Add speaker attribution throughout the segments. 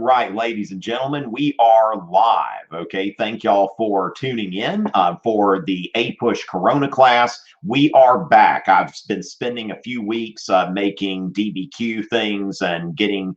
Speaker 1: right, ladies and gentlemen, we are live. Okay, thank y'all for tuning in for the APUSH Corona class. We are back. I've been spending a few weeks making DBQ things and getting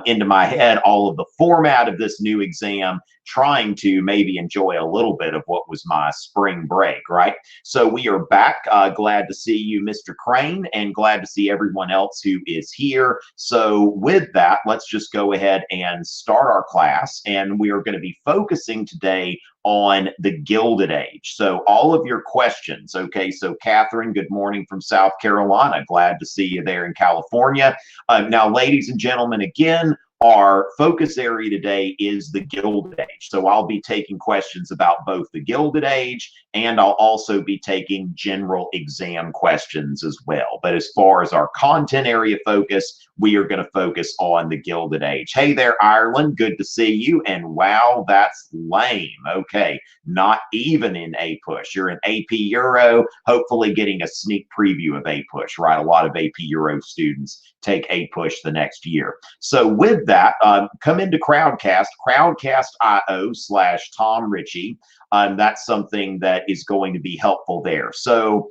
Speaker 1: into my head all of the format of this new exam, trying to maybe enjoy a little bit of what was my spring break, right? So we are back. Glad to see you, Mr. Crane, and glad to see everyone else who is here. So with that, let's just go ahead and start our class. And we are going to be focusing today on the Gilded Age. So all of your questions, okay, so Catherine, good morning from South Carolina. Glad to see you there in California. Now, ladies and gentlemen, again, our focus area today is the Gilded Age. So I'll be taking questions about both the Gilded Age, and I'll also be taking general exam questions as well. But as far as our content area focus, we are going to focus on the Gilded Age. Hey there, Ireland. Good to see you. And wow, that's lame. Okay, not even in APUSH. You're in AP Euro, hopefully getting a sneak preview of APUSH, right? A lot of AP Euro students take APUSH the next year. So with that, come into Crowdcast, crowdcast.io/Tom Ritchie. That's something that is going to be helpful there. So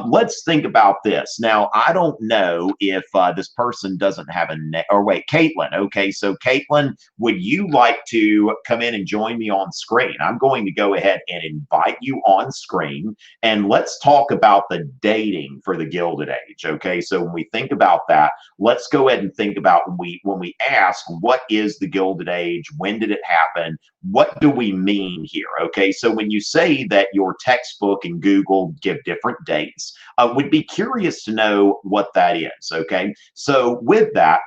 Speaker 1: let's think about this. Now, I don't know if this person doesn't have a name, or wait, Caitlin. Okay, so Caitlin, would you like to come in and join me on screen? I'm going to go ahead and invite you on screen, and let's talk about the dating for the Gilded Age. Okay, so when we think about that, let's go ahead and think about when we ask, what is the Gilded Age? When did it happen? What do we mean here? Okay, so when you say that your textbook and Google give different dates, would be curious to know what that is. Okay, so with that,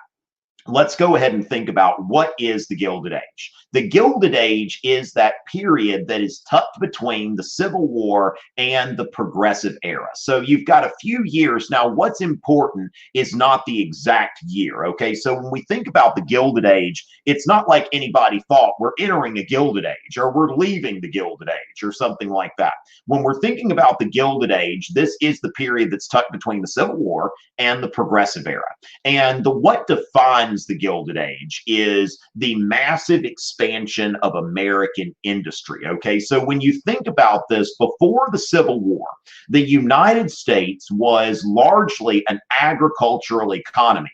Speaker 1: let's go ahead and think about what is the Gilded Age. The Gilded Age is that period that is tucked between the Civil War and the Progressive Era. So you've got a few years. Now, what's important is not the exact year, okay? So when we think about the Gilded Age, it's not like anybody thought we're entering a Gilded Age or we're leaving the Gilded Age or something like that. When we're thinking about the Gilded Age, this is the period that's tucked between the Civil War and the Progressive Era. And what defines the Gilded Age is the massive expansion of American industry. Okay, so when you think about this, before the Civil War, the United States was largely an agricultural economy.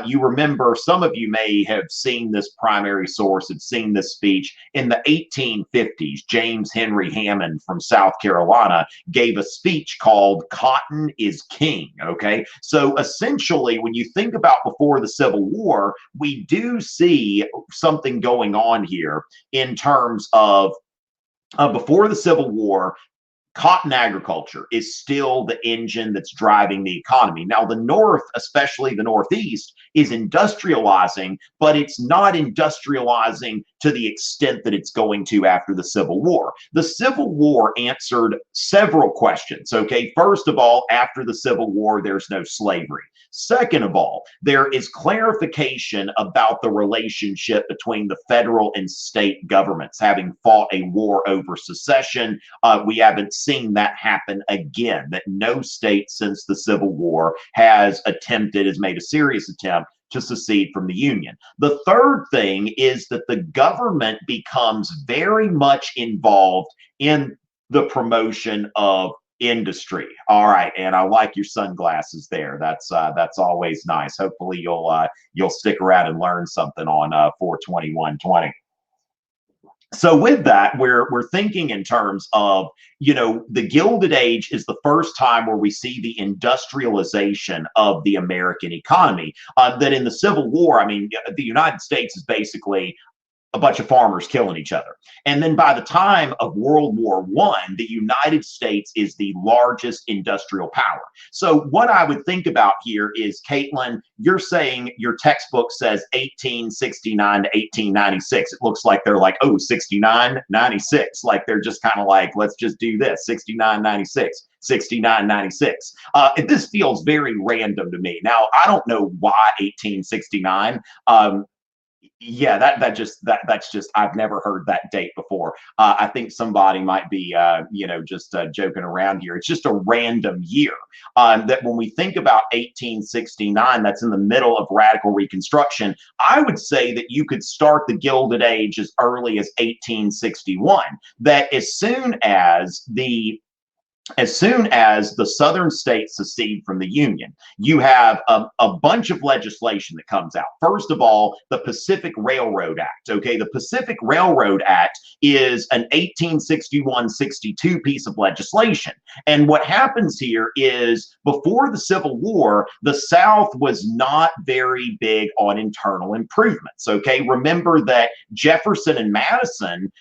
Speaker 1: You remember, some of you may have seen this primary source, had seen this speech in the 1850s. James Henry Hammond from South Carolina gave a speech called "Cotton is King." Okay, so essentially, when you think about before the Civil War, we do see something going on here in terms of before the Civil War. Cotton agriculture is still the engine that's driving the economy. Now, the North, especially the Northeast, is industrializing, but it's not industrializing to the extent that it's going to after the Civil War. The Civil War answered several questions, okay? First of all, after the Civil War, there's no slavery. Second of all, there is clarification about the relationship between the federal and state governments, having fought a war over secession. We haven't seen that happen again, that no state since the Civil War has made a serious attempt to secede from the Union. The third thing is that the government becomes very much involved in the promotion of industry. All right, and I like your sunglasses there. That's always nice. Hopefully you'll stick around and learn something on 4/21/20. So with that, we're thinking in terms of, the Gilded Age is the first time where we see the industrialization of the American economy. That in the Civil War, I mean, the United States is basically a bunch of farmers killing each other. And then by the time of World War I, the United States is the largest industrial power. So what I would think about here is, Caitlin, you're saying your textbook says 1869 to 1896. It looks like they're like, oh, 69, 96. Like they're just kind of like, let's just do this, 69, 96. 69, 96. This feels very random to me. Now, I don't know why 1869. Yeah, that's just I've never heard that date before. I think somebody might be just joking around here. It's just a random year. That when we think about 1869, that's in the middle of radical Reconstruction. I would say that you could start the Gilded Age as early as 1861. That as soon as the southern states secede from the Union, you have a bunch of legislation that comes out. First of all, the Pacific Railroad Act. Okay, the Pacific Railroad Act is an 1861-62 piece of legislation. And what happens here is before the Civil War, the South was not very big on internal improvements. Okay, remember that Jefferson and Madison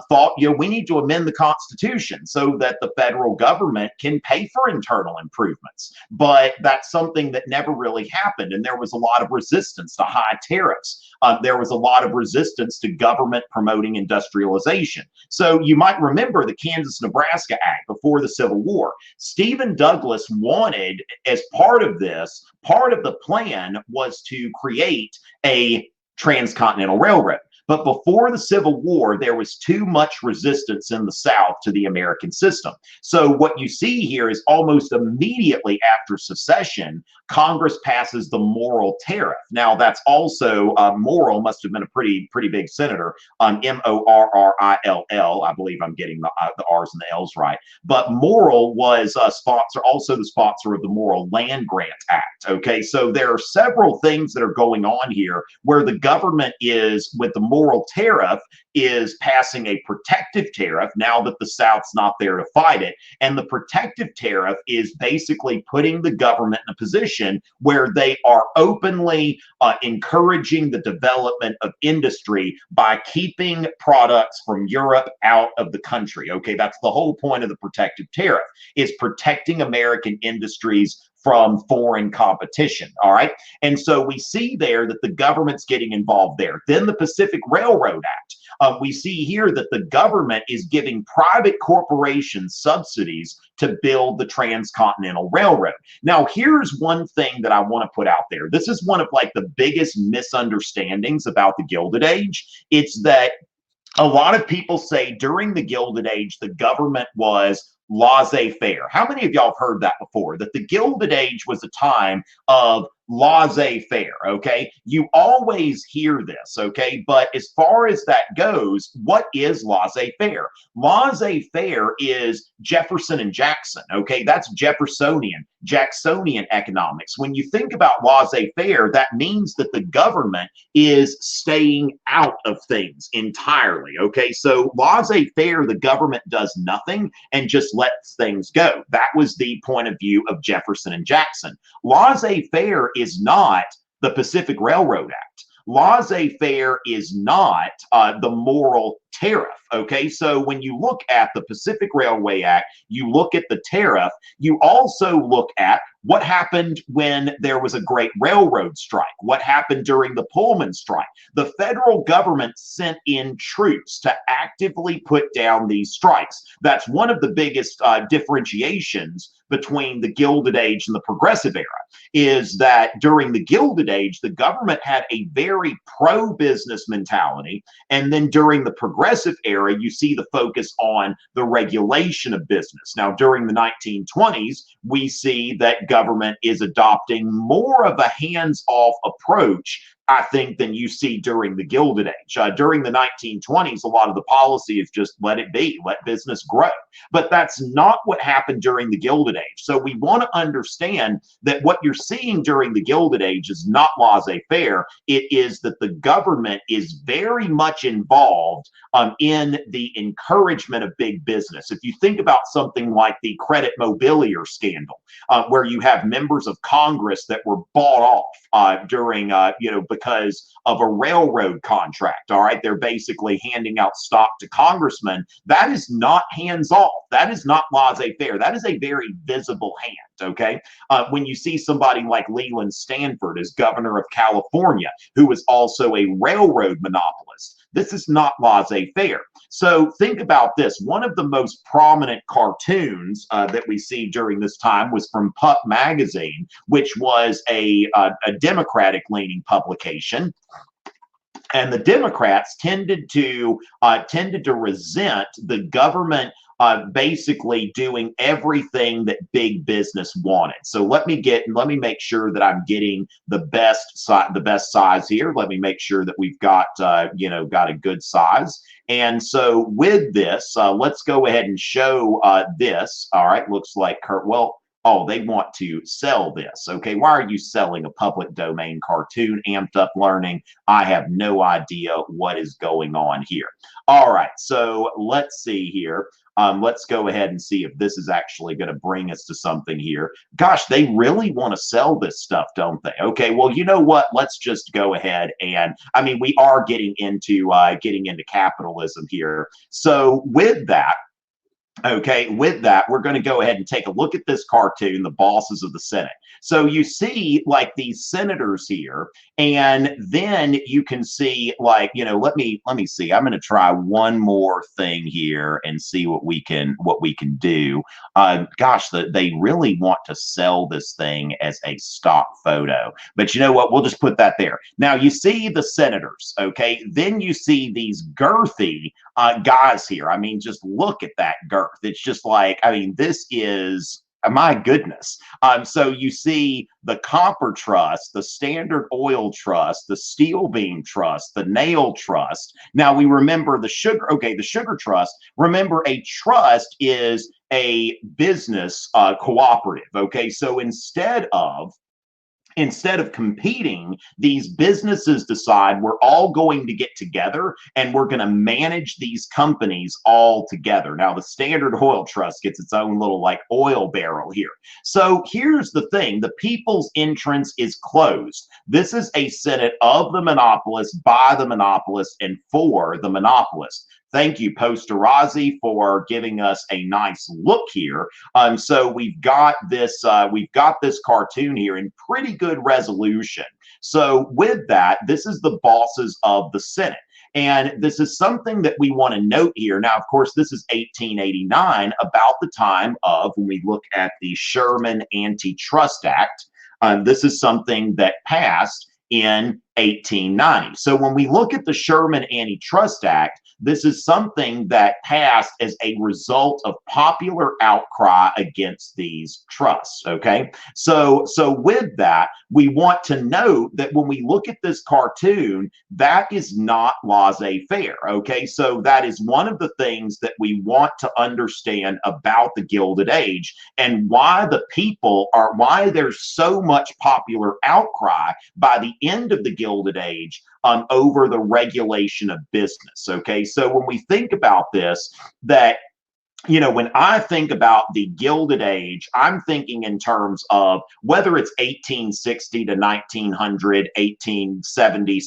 Speaker 1: thought, we need to amend the Constitution so that the federal government can pay for internal improvements. But that's something that never really happened. And there was a lot of resistance to high tariffs. There was a lot of resistance to government promoting industrialization. So you might remember the Kansas-Nebraska Act before the Civil War. Stephen Douglas wanted, as part of this, part of the plan was to create a transcontinental railroad. But before the Civil War, there was too much resistance in the South to the American system. So what you see here is almost immediately after secession, Congress passes the Morrill Tariff. Now, that's also Morrill must have been a pretty big senator. Morrill, I believe I'm getting the R's and the L's right. But Morrill was also the sponsor of the Morrill Land Grant Act. Okay, so there are several things that are going on here where the government is, with the Morrill Tariff, is passing a protective tariff now that the South's not there to fight it. And the protective tariff is basically putting the government in a position where they are openly encouraging the development of industry by keeping products from Europe out of the country. Okay, that's the whole point of the protective tariff, is protecting American industries from foreign competition. All right. And so we see there that the government's getting involved there. Then the Pacific Railroad Act. We see here that the government is giving private corporations subsidies to build the transcontinental railroad. Now, here's one thing that I want to put out there. This is one of the biggest misunderstandings about the Gilded Age. It's that a lot of people say during the Gilded Age, the government was laissez-faire. How many of y'all have heard that before? That the Gilded Age was a time of laissez-faire, okay? You always hear this, okay? But as far as that goes, what is laissez-faire? Laissez-faire is Jefferson and Jackson, okay? That's Jacksonian economics. When you think about laissez-faire, that means that the government is staying out of things entirely, okay? So laissez-faire, the government does nothing and just lets things go. That was the point of view of Jefferson and Jackson. Laissez-faire is not the Pacific Railroad Act. Laissez-faire is not the Morrill Tariff. Okay, so when you look at the Pacific Railway Act, you look at the tariff, you also look at what happened when there was a great railroad strike, what happened during the Pullman strike. The federal government sent in troops to actively put down these strikes. That's one of the biggest differentiations between the Gilded Age and the Progressive Era, is that during the Gilded Age, the government had a very pro-business mentality, and then during the Progressive Era, you see the focus on the regulation of business. Now, during the 1920s, we see that government is adopting more of a hands-off approach, I think, than you see during the Gilded Age. During the 1920s, a lot of the policy is just let it be, let business grow. But that's not what happened during the Gilded Age. So we want to understand that what you're seeing during the Gilded Age is not laissez-faire. It is that the government is very much involved in the encouragement of big business. If you think about something like the credit mobilier scandal, where you have members of Congress that were bought off during, because of a railroad contract. All right, they're basically handing out stock to congressmen. That is not hands-off. That is not laissez-faire. That is a very visible hand. Okay, when you see somebody like Leland Stanford as governor of California, who was also a railroad monopolist, this is not laissez-faire. So think about this. One of the most prominent cartoons that we see during this time was from Puck magazine, which was a Democratic-leaning publication. And the Democrats tended to resent the government basically doing everything that big business wanted. So let me make sure that I'm getting the best size here. Let me make sure that we've got got a good size. And so with this, let's go ahead and show this. All right, looks like oh, they want to sell this. Okay, why are you selling a public domain cartoon, amped up learning? I have no idea what is going on here. All right, so let's see here. Let's go ahead and see if this is actually going to bring us to something here. Gosh, they really want to sell this stuff, don't they? Okay, well, you know what? Let's just go ahead and, I mean, we are getting into capitalism here. So with that, okay, with that, we're going to go ahead and take a look at this cartoon, the bosses of the Senate. So you see like these senators here, and then you can see like, let me see. I'm going to try one more thing here and see what we can do. Gosh, they really want to sell this thing as a stock photo. But you know what? We'll just put that there. Now you see the senators, okay? Then you see these girthy guys here. I mean, just look at that girth. It's just like, I mean, this is, my goodness. So you see the Copper Trust, the Standard Oil Trust, the Steel Beam Trust, the Nail Trust. Now we remember the sugar, okay, the Sugar Trust. Remember, a trust is a business cooperative, okay? So instead of competing, these businesses decide we're all going to get together and we're going to manage these companies all together. Now, the Standard Oil Trust gets its own little like oil barrel here. So here's the thing. The people's entrance is closed. This is a Senate of the monopolists, by the monopolists, and for the monopolists. Thank you, Posterazzi, for giving us a nice look here. So we've got this cartoon here in pretty good resolution. So with that, this is the bosses of the Senate. And this is something that we want to note here. Now, of course, this is 1889, about the time of when we look at the Sherman Antitrust Act. This is something that passed in 1890. So when we look at the Sherman Antitrust Act, this is something that passed as a result of popular outcry against these trusts, okay? So with that, we want to note that when we look at this cartoon, that is not laissez-faire, okay? So that is one of the things that we want to understand about the Gilded Age and why there's so much popular outcry by the end of the Gilded Age over the regulation of business. Okay, so when we think about this, that when I think about the Gilded Age, I'm thinking in terms of whether it's 1860 to 1900, 1870,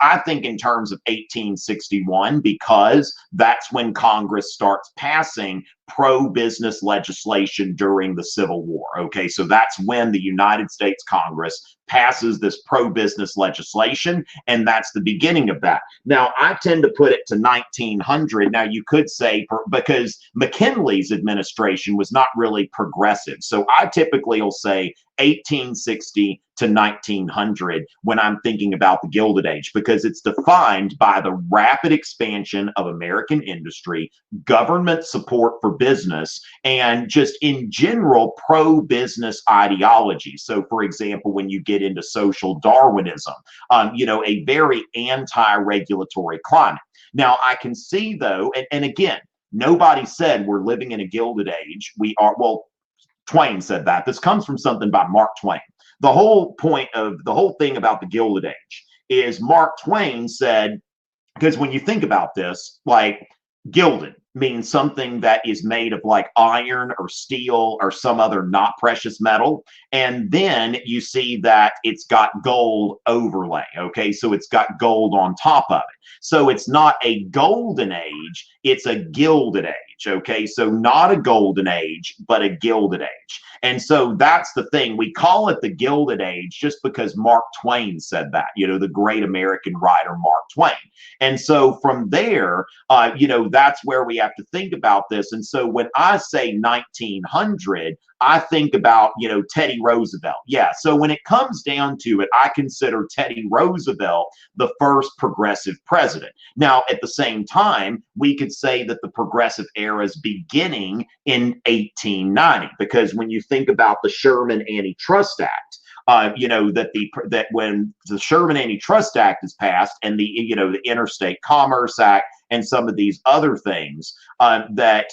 Speaker 1: I think in terms of 1861 because that's when Congress starts passing pro-business legislation during the Civil War. Okay, so that's when the United States Congress passes this pro-business legislation, and that's the beginning of that. Now, I tend to put it to 1900. Now, you could say because McKinley's administration was not really progressive. So I typically will say 1860 to 1900 when I'm thinking about the Gilded Age, because it's defined by the rapid expansion of American industry, government support for business, and just in general pro-business ideology. So, for example, when you get into social Darwinism, a very anti-regulatory climate. Now, I can see, though, and again, nobody said we're living in a Gilded Age. We are, well, Twain said that. This comes from something by Mark Twain. The whole point of the whole thing about the Gilded Age is Mark Twain said, because when you think about this, like gilded means something that is made of like iron or steel or some other not precious metal. And then you see that it's got gold overlay. Okay, so it's got gold on top of it. So it's not a golden age, it's a gilded age. Okay, so not a golden age, but a gilded age. And so that's the thing. We call it the Gilded Age just because Mark Twain said that, the great American writer Mark Twain. And so from there, that's where we have to think about this. And so when I say 1900, I think about, Teddy Roosevelt. Yeah, so when it comes down to it, I consider Teddy Roosevelt the first progressive president. Now, at the same time, we could say that the progressive era is beginning in 1890, because when you think about the Sherman Antitrust Act, that when the Sherman Antitrust Act is passed, and the Interstate Commerce Act and some of these other things, that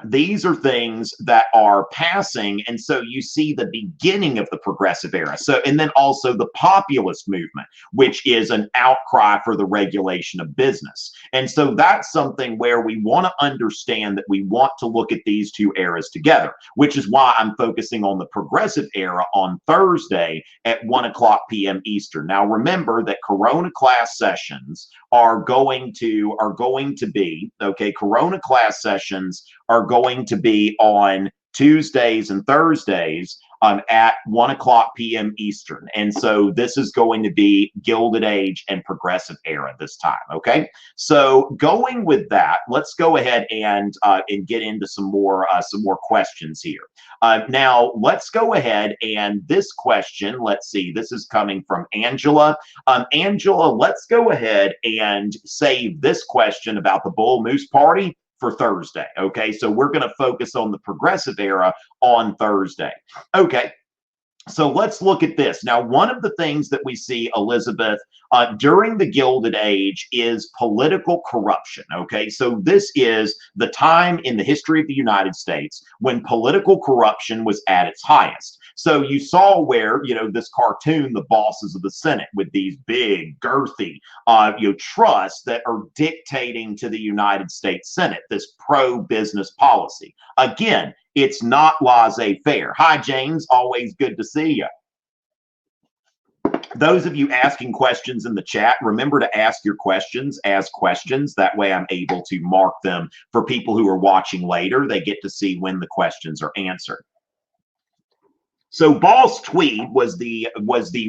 Speaker 1: these are things that are passing, and so you see the beginning of the progressive era. So, and then also the populist movement, which is an outcry for the regulation of business. And so that's something where we want to understand that we want to look at these two eras together, which is why I'm focusing on the progressive era on Thursday at 1 p.m. Eastern. Now, remember that Corona class sessions are going to be, okay, Corona class sessions are going to be on Tuesdays and Thursdays at 1 p.m. Eastern. And so this is going to be Gilded Age and Progressive Era this time, okay? So going with that, let's go ahead and get into some more questions here. Now, let's go ahead, and this question, let's see, this is coming from Angela. Angela, let's go ahead and save this question about the Bull Moose Party for Thursday. Okay, so we're going to focus on the progressive era on Thursday. Okay, so let's look at this. Now, one of the things that we see, Elizabeth, during the Gilded Age is political corruption. Okay, so this is the time in the history of the United States when political corruption was at its highest. So you saw where, this cartoon, the bosses of the Senate, with these big, girthy, trusts that are dictating to the United States Senate this pro-business policy. Again, it's not laissez-faire. Hi, James. Always good to see you. Those of you asking questions in the chat, remember to ask your questions as questions. That way I'm able to mark them for people who are watching later. They get to see when the questions are answered. So Boss Tweed was the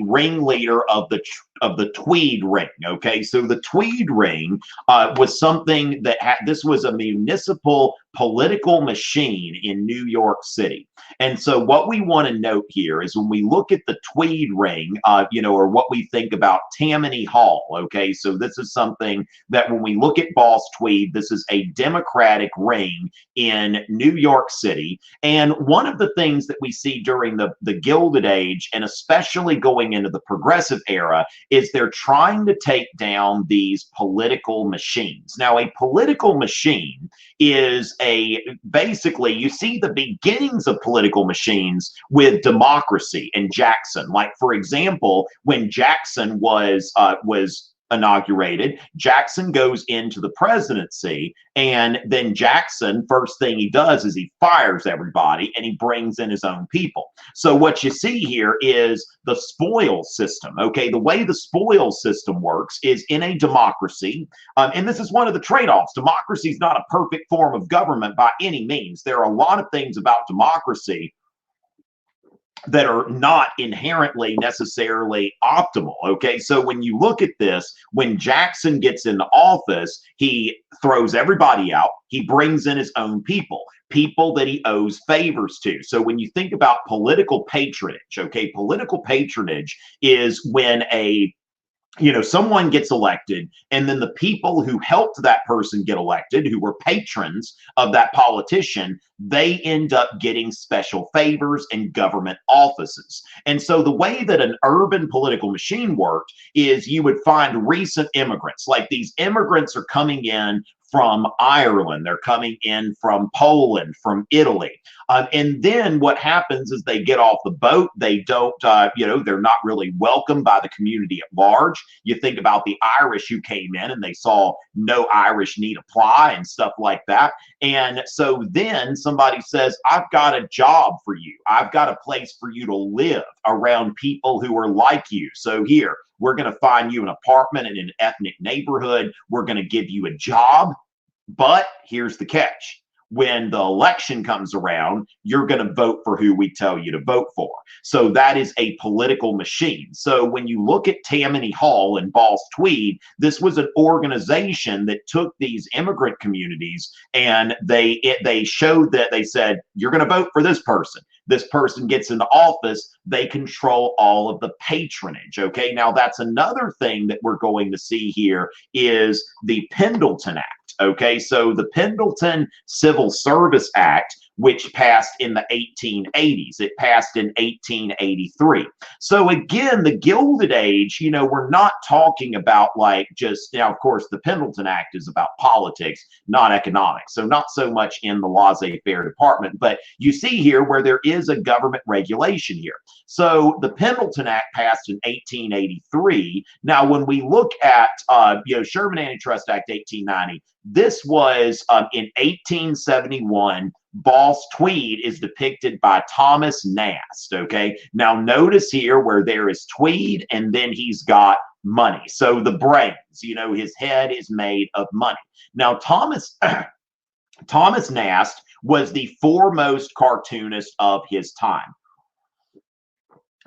Speaker 1: ringleader of the Tweed Ring. Okay, so the Tweed Ring was something that this was a municipal political machine in New York City. And so what we want to note here is when we look at the Tweed Ring, or what we think about Tammany Hall. Okay, so this is something that when we look at Boss Tweed, this is a Democratic ring in New York City. And one of the things that we see during the Gilded Age, and especially going into the progressive era, is they're trying to take down these political machines. Now, a political machine is basically, you see the beginnings of political machines with democracy in Jackson. Like, for example, when Jackson was inaugurated, Jackson goes into the presidency, and then Jackson, first thing he does is he fires everybody and he brings in his own people. So what you see here is the spoil system. Okay, the way the spoil system works is in a democracy, and this is one of the trade-offs. Democracy is not a perfect form of government by any means. There are a lot of things about democracy that are not inherently necessarily optimal. Okay, so when you look at this, when Jackson gets into office, he throws everybody out. He brings in his own people that he owes favors to. So when you think about political patronage, okay, political patronage is when someone gets elected, and then the people who helped that person get elected, who were patrons of that politician, they end up getting special favors in government offices. And so the way that an urban political machine worked is you would find recent immigrants. Like, these immigrants are coming in from Ireland, they're coming in from Poland, from Italy. And then what happens is they get off the boat. They don't, they're not really welcomed by the community at large. You think about the Irish who came in and they saw no Irish need apply and stuff like that. And so then somebody says, I've got a job for you. I've got a place for you to live around people who are like you. So here, we're going to find you an apartment in an ethnic neighborhood. We're going to give you a job. But here's the catch. When the election comes around, you're going to vote for who we tell you to vote for. So that is a political machine. So when you look at Tammany Hall and Boss Tweed, this was an organization that took these immigrant communities, and they showed that they said, you're going to vote for this person. this person gets into office, they control all of the patronage. Okay, now that's another thing that we're going to see here is the Pendleton Act. Okay, so the Pendleton Civil Service Act, which passed in the 1880s. It passed in 1883. So again, the Gilded Age, you know, we're not talking about like just, now, of course, the Pendleton Act is about politics, not economics. So not so much in the laissez-faire department, but you see here where there is a government regulation here. So the Pendleton Act passed in 1883. Now, when we look at, Sherman Antitrust Act 1890, this was in 1871. Boss Tweed is depicted by Thomas Nast. Okay, now notice here where there is Tweed and then he's got money. So the brains, you know, his head is made of money. Now Thomas Nast was the foremost cartoonist of his time.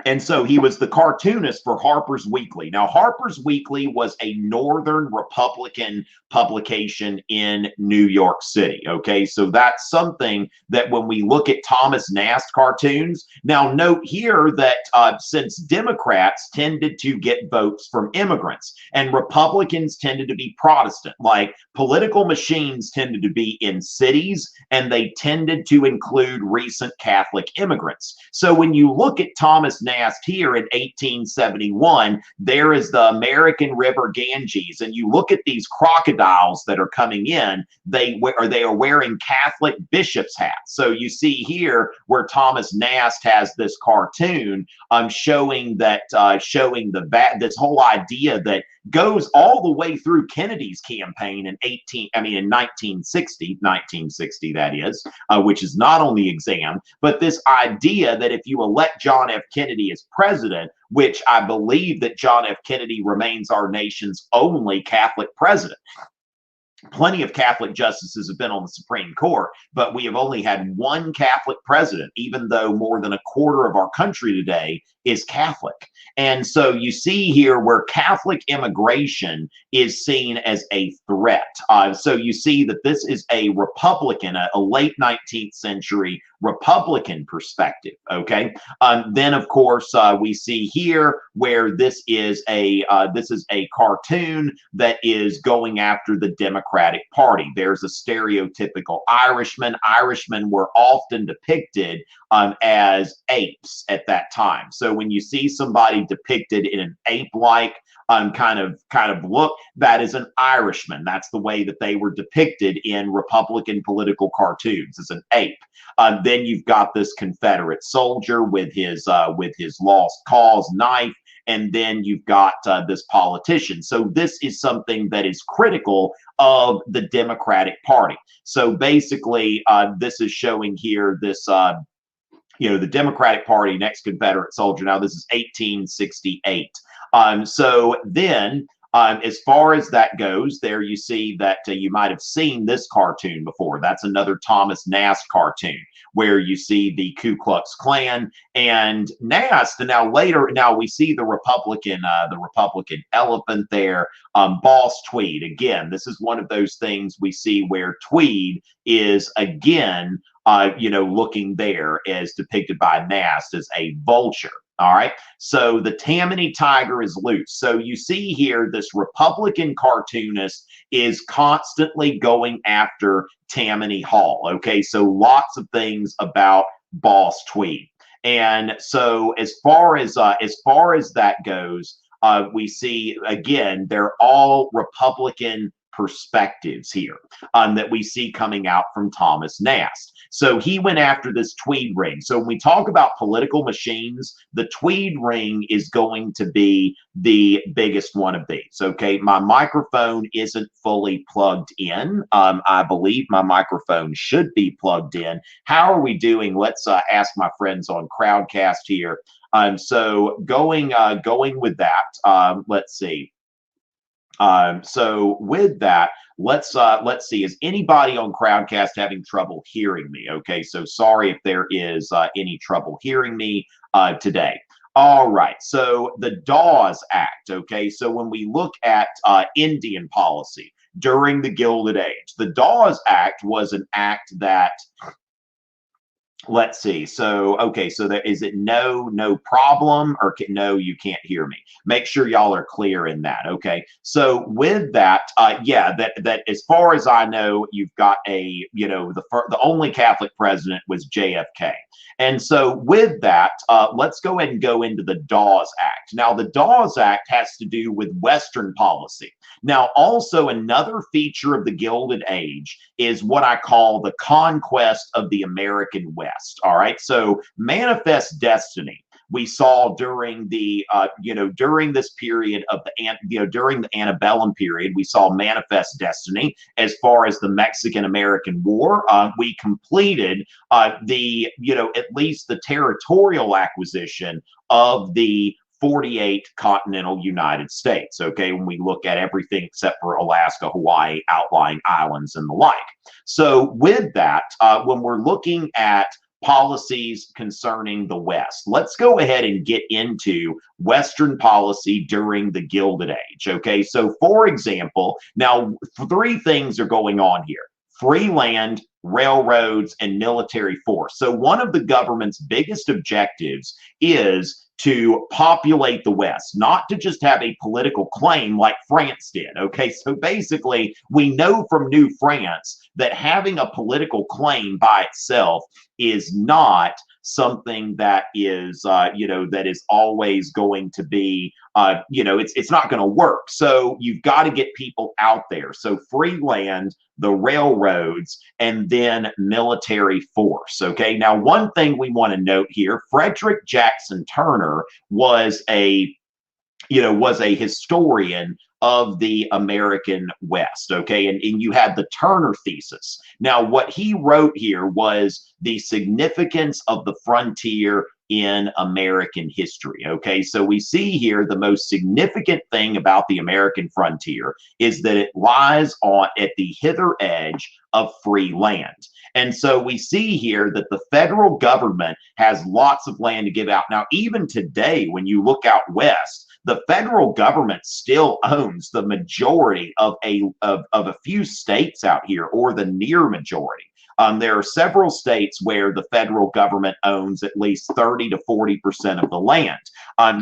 Speaker 1: And so he was the cartoonist for Harper's Weekly. Now, Harper's Weekly was a Northern Republican publication in New York City. Okay, so that's something that when we look at Thomas Nast cartoons, now note here that since Democrats tended to get votes from immigrants and Republicans tended to be Protestant, like political machines tended to be in cities and they tended to include recent Catholic immigrants. So when you look at Thomas Nast here in 1871, there is the American River Ganges, and you look at these crocodiles that are coming in, they are wearing Catholic bishops' hats. So you see here where Thomas Nast has this cartoon showing that this whole idea that goes all the way through Kennedy's campaign in 1960 that is, which is not on the exam, but this idea that if you elect John F. Kennedy as president, which I believe that John F. Kennedy remains our nation's only Catholic president. Plenty of Catholic justices have been on the Supreme Court, but we have only had one Catholic president, even though more than a quarter of our country today is Catholic. And so you see here where Catholic immigration is seen as a threat. So you see that this is a Republican, a late 19th century Republican perspective. Okay. Then of course we see here where this is a cartoon that is going after the Democratic Party. There's a stereotypical Irishman. Irishmen were often depicted as apes at that time. So when you see somebody depicted in an ape-like kind of look, that is an Irishman. That's the way that they were depicted in Republican political cartoons, as an ape. Then you've got this Confederate soldier with his lost cause knife, and then you've got this politician. So this is something that is critical of the Democratic Party. So basically, this is showing here this. The Democratic Party, next Confederate soldier. Now, this is 1868. So then, as far as that goes, there you see that you might have seen this cartoon before. That's another Thomas Nast cartoon where you see the Ku Klux Klan and Nast. And now we see the Republican elephant there, Boss Tweed. Again, this is one of those things we see where Tweed is again, looking there as depicted by Nast as a vulture. All right. So the Tammany tiger is loose. So you see here, this Republican cartoonist is constantly going after Tammany Hall. Okay. So lots of things about Boss Tweed. And so as far as that goes, we see again, they're all Republican perspectives here that we see coming out from Thomas Nast. So he went after this Tweed ring. So when we talk about political machines, the Tweed ring is going to be the biggest one of these. Okay, my microphone isn't fully plugged in. I believe my microphone should be plugged in. How are we doing? Let's ask my friends on Crowdcast here. So going with that, let's see. So with that, let's see, is anybody on Crowdcast having trouble hearing me? Okay, so sorry if there is any trouble hearing me today. All right, so the Dawes Act. Okay, so when we look at Indian policy during the Gilded Age, the Dawes Act was an act that let's see. So, okay, so there is it no problem, or no, you can't hear me. Make sure y'all are clear in that. Okay. So with that, yeah, that as far as I know, you've got a, the only Catholic president was JFK. And so with that, let's go ahead and go into the Dawes Act. Now, the Dawes Act has to do with Western policy. Now, also another feature of the Gilded Age is what I call the conquest of the American West. All right. So manifest destiny we saw during the during this period of during the antebellum period, we saw manifest destiny as far as the Mexican American War. We completed at least the territorial acquisition of the 48 continental United States. Okay, when we look at everything except for Alaska, Hawaii, outlying islands, and the like. So with that, when we're looking at policies concerning the West, let's go ahead and get into Western policy during the Gilded Age. Okay, so for example, now three things are going on here: free land, railroads, and military force. So one of the government's biggest objectives is to populate the West, not to just have a political claim like France did. Okay, so basically, we know from New France that having a political claim by itself is not something that is, that is always going to be, it's not going to work. So you've got to get people out there. So free land, the railroads, and then military force. Okay. Now, one thing we want to note here: Frederick Jackson Turner was a historian of the American West. Okay. And you had the Turner thesis. Now, what he wrote here was the significance of the frontier in American history. Okay. So we see here the most significant thing about the American frontier is that it lies at the hither edge of free land. And so we see here that the federal government has lots of land to give out. Now, even today, when you look out west, the federal government still owns the majority of a few states out here, or the near majority. There are several states where the federal government owns at least 30 to 40% of the land.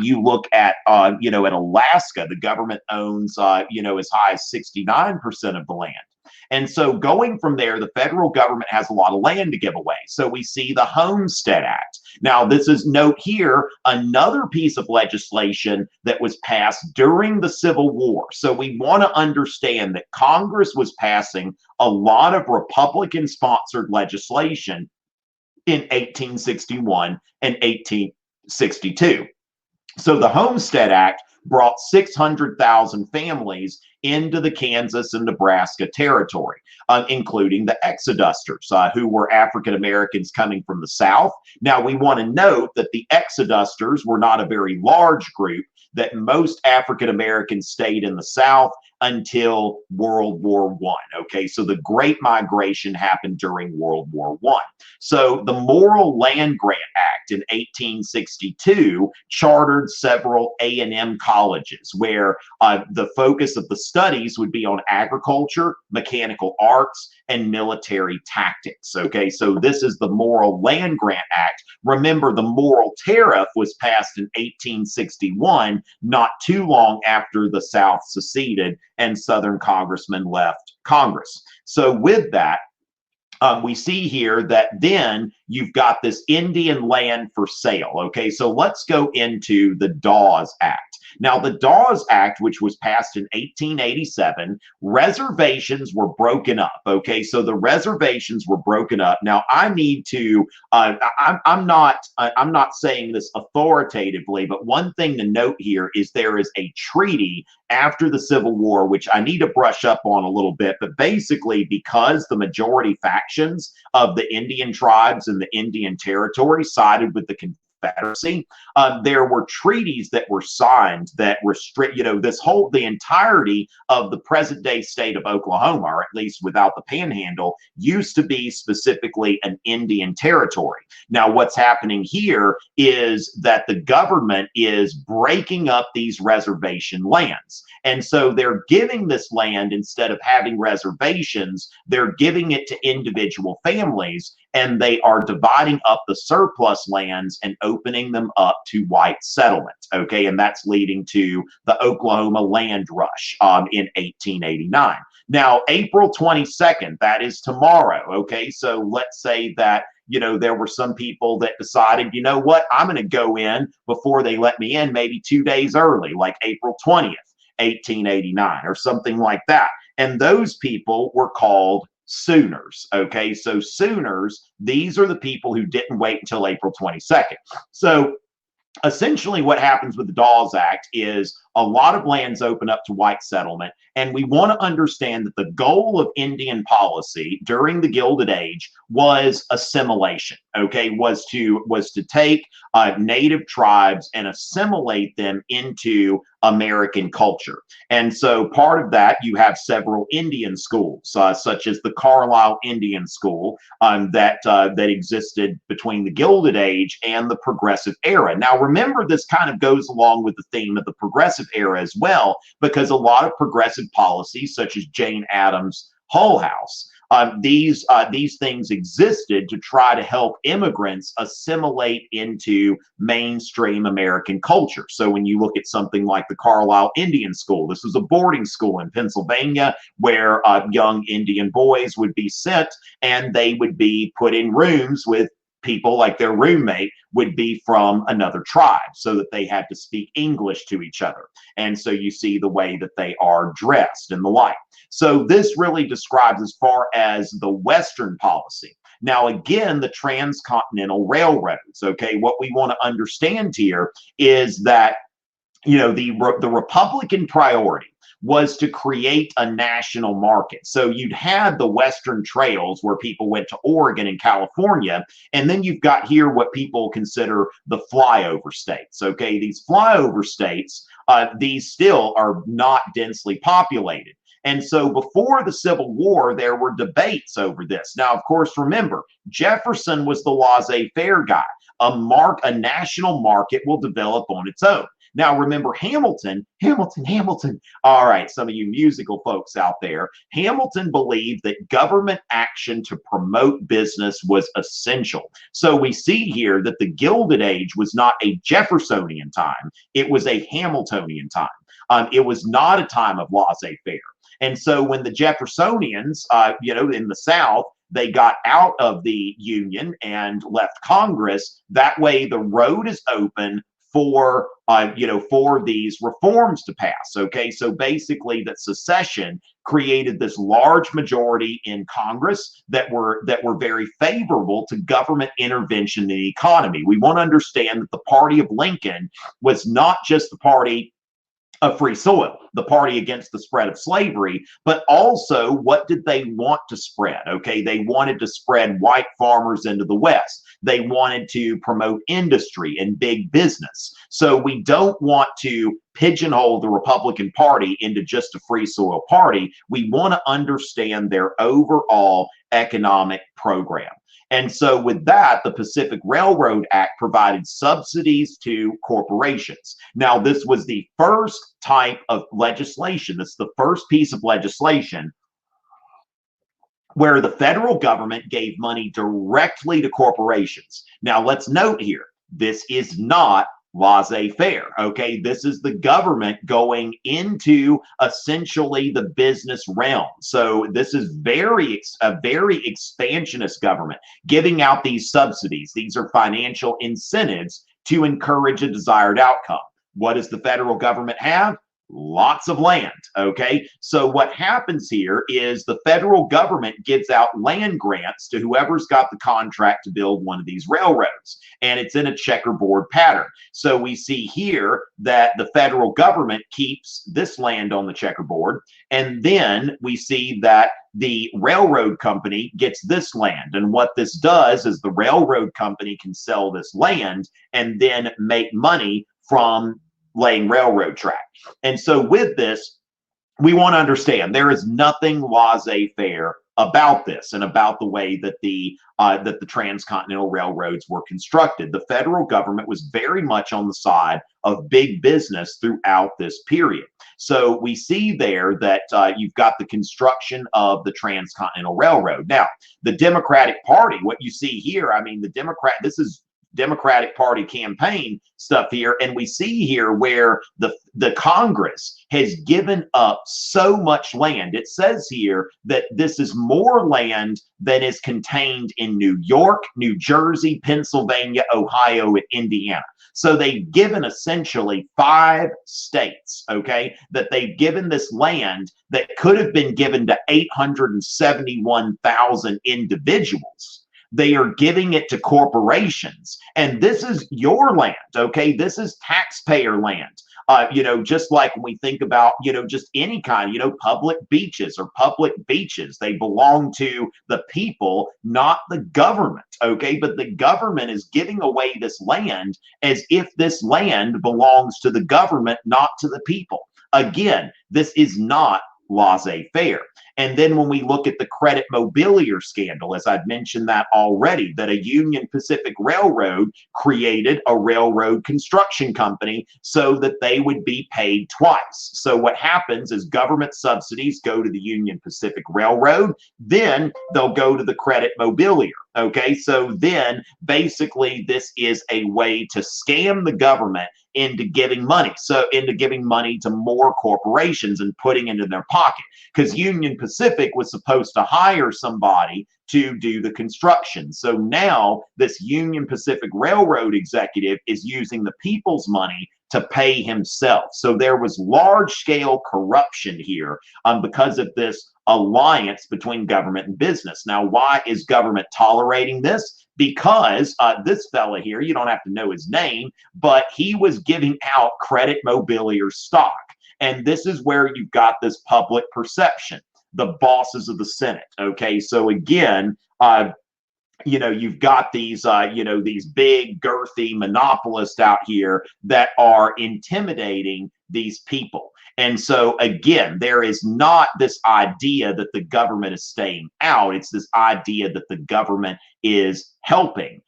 Speaker 1: You look at, at Alaska, the government owns, as high as 69% of the land. And so going from there, the federal government has a lot of land to give away. So we see the Homestead Act. Now, this is, note here, another piece of legislation that was passed during the Civil War. So we want to understand that Congress was passing a lot of Republican-sponsored legislation in 1861 and 1862. So the Homestead Act brought 600,000 families into the Kansas and Nebraska territory, including the Exodusters, who were African Americans coming from the South. Now, we want to note that the Exodusters were not a very large group, that most African Americans stayed in the South until World War I. Okay, so the Great Migration happened during World War I. So the Morrill Land Grant Act in 1862 chartered several A&M colleges where the focus of the studies would be on agriculture, mechanical arts, and military tactics. Okay, so this is the Morrill Land Grant Act. Remember, the Morrill Tariff was passed in 1861, not too long after the South seceded and Southern congressmen left Congress. So with that, we see here that then you've got this Indian land for sale. Okay, so let's go into the Dawes Act. Now, the Dawes Act, which was passed in 1887, reservations were broken up. Okay, so the reservations were broken up. Now, I need to, I'm not saying this authoritatively, but one thing to note here is there is a treaty after the Civil War, which I need to brush up on a little bit, but basically because the majority factions of the Indian tribes and the Indian Territory sided with the Confederacy, there were treaties that were signed that restrict, the entirety of the present day state of Oklahoma, or at least without the Panhandle, used to be specifically an Indian territory. Now, what's happening here is that the government is breaking up these reservation lands. And so they're giving this land, instead of having reservations, they're giving it to individual families. and they are dividing up the surplus lands and opening them up to white settlement. Okay, and that's leading to the Oklahoma land rush in 1889. Now, April 22nd, that is tomorrow. Okay, so let's say that there were some people that decided, you know what, I'm going to go in before they let me in, maybe 2 days early, like April 20th, 1889, or something like that. And those people were called Sooners. Okay, so Sooners, these are the people who didn't wait until April 22nd. So essentially what happens with the Dawes Act is a lot of lands open up to white settlement, and we want to understand that the goal of Indian policy during the Gilded Age was assimilation. Okay, was to take native tribes and assimilate them into American culture. And so part of that, you have several Indian schools, such as the Carlisle Indian School, that existed between the Gilded Age and the Progressive Era. Now, remember, this kind of goes along with the theme of the Progressive Era as well, because a lot of progressive policies, such as Jane Addams' Hull House, these things existed to try to help immigrants assimilate into mainstream American culture. So when you look at something like the Carlisle Indian School, this was a boarding school in Pennsylvania where young Indian boys would be sent, and they would be put in rooms with people, like their roommate would be from another tribe, so that they had to speak English to each other. And so you see the way that they are dressed and the like. So this really describes as far as the Western policy. Now, again, the transcontinental railroads, okay, what we want to understand here is that, the Republican priority was to create a national market. So you'd had the Western trails where people went to Oregon and California, and then you've got here what people consider the flyover states. Okay, these flyover states, these still are not densely populated. And so before the Civil War, there were debates over this. Now, of course, remember, Jefferson was the laissez-faire guy. A national market will develop on its own. Now, remember Hamilton. All right, some of you musical folks out there, Hamilton believed that government action to promote business was essential. So we see here that the Gilded Age was not a Jeffersonian time. It was a Hamiltonian time. It was not a time of laissez-faire. And so when the Jeffersonians, in the South, they got out of the Union and left Congress, that way the road is open for these reforms to pass. Okay, so basically that secession created this large majority in Congress that were very favorable to government intervention in the economy. We want to understand that the party of Lincoln was not just the party of free soil, the party against the spread of slavery, but also what did they want to spread? Okay, they wanted to spread white farmers into the West. They wanted to promote industry and big business. So we don't want to pigeonhole the Republican Party into just a free soil party. We want to understand their overall economic program. And so with that, the Pacific Railroad Act provided subsidies to corporations. Now, this was the first type of legislation. This is the first piece of legislation where the federal government gave money directly to corporations. Now, let's note here, this is not laissez-faire. Okay, this is the government going into essentially the business realm. So this is a very expansionist government giving out these subsidies. These are financial incentives to encourage a desired outcome. What does the federal government have? Lots of land. Okay, so what happens here is the federal government gives out land grants to whoever's got the contract to build one of these railroads, and it's in a checkerboard pattern. So we see here that the federal government keeps this land on the checkerboard, and then we see that the railroad company gets this land. And what this does is the railroad company can sell this land and then make money from laying railroad track. And so with this, we want to understand there is nothing laissez-faire about this and about the way that the transcontinental railroads were constructed. The federal government was very much on the side of big business throughout this period. So we see there that you've got the construction of the transcontinental railroad. Now, the Democratic Party, what you see here, I mean, this is Democratic Party campaign stuff here, and we see here where the Congress has given up so much land. It says here that this is more land than is contained in New York, New Jersey, Pennsylvania, Ohio, and Indiana. So they've given essentially 5 states, okay, that they've given this land that could have been given to 871,000 individuals. They are giving it to corporations. And this is your land, okay? This is taxpayer land. Just like when we think about, just any kind, public beaches or public beaches, they belong to the people, not the government, okay? But the government is giving away this land as if this land belongs to the government, not to the people. Again, this is not laissez-faire. And then when we look at the credit mobilier scandal, as I've mentioned that already, that a Union Pacific Railroad created a railroad construction company so that they would be paid twice. So what happens is government subsidies go to the Union Pacific Railroad, then they'll go to the credit mobilier. Okay, so then basically this is a way to scam the government into giving money. So into giving money to more corporations and putting it in their pocket. Because Union Pacific was supposed to hire somebody to do the construction. So now this Union Pacific Railroad executive is using the people's money to pay himself. So there was large-scale corruption here because of this alliance between government and business. Now, why is government tolerating this? Because this fella here, you don't have to know his name, but he was giving out credit mobilier stock. And this is where you've got this public perception, the bosses of the Senate. Okay, so again, you've got these, these big, girthy monopolists out here that are intimidating these people. And so, again, there is not this idea that the government is staying out. It's this idea that the government is helping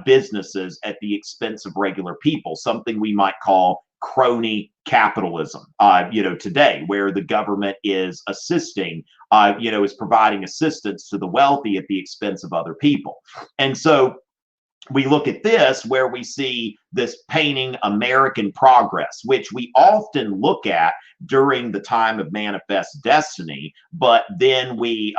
Speaker 1: businesses at the expense of regular people, something we might call crony capitalism, today, where the government is assisting, is providing assistance to the wealthy at the expense of other people. And so we look at this where we see this painting American progress, which we often look at during the time of Manifest Destiny, but then we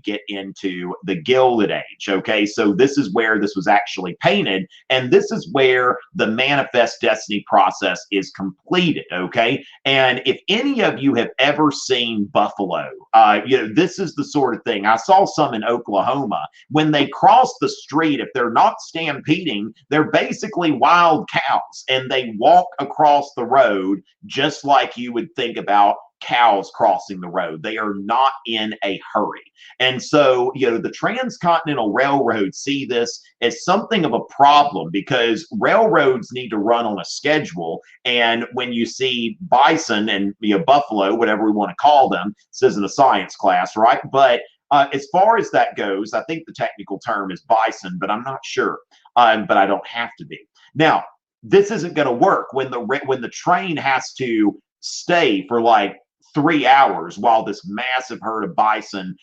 Speaker 1: get into the Gilded Age. Okay, so this is where this was actually painted, and this is where the Manifest Destiny process is completed. Okay, and if any of you have ever seen buffalo, this is the sort of thing. I saw some in Oklahoma. When they cross the street, if they're not stampeding, they're basically wild cows, and they walk across the road just like you would think about cows crossing the road. They are not in a hurry. And so, the transcontinental railroads see this as something of a problem because railroads need to run on a schedule. And when you see bison and buffalo, whatever we want to call them, this isn't a science class, right? But as far as that goes, I think the technical term is bison, but I'm not sure. But I don't have to be. Now, this isn't going to work when the train has to stay for like 3 hours while this massive herd of bison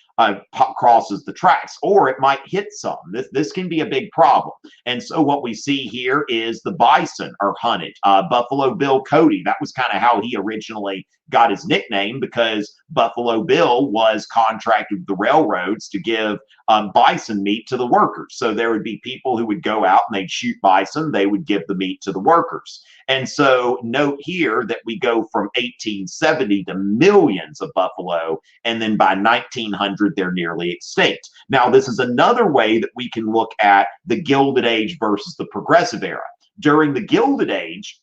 Speaker 1: crosses the tracks, or it might hit some. This can be a big problem. And so what we see here is the bison are hunted. Buffalo Bill Cody, that was kind of how he originally got his nickname, because Buffalo Bill was contracted with the railroads to give bison meat to the workers. So there would be people who would go out and they'd shoot bison. They would give the meat to the workers. And so note here that we go from 1870 to millions of buffalo, and then by 1900, they're nearly extinct. Now, this is another way that we can look at the Gilded Age versus the Progressive Era. During the Gilded Age,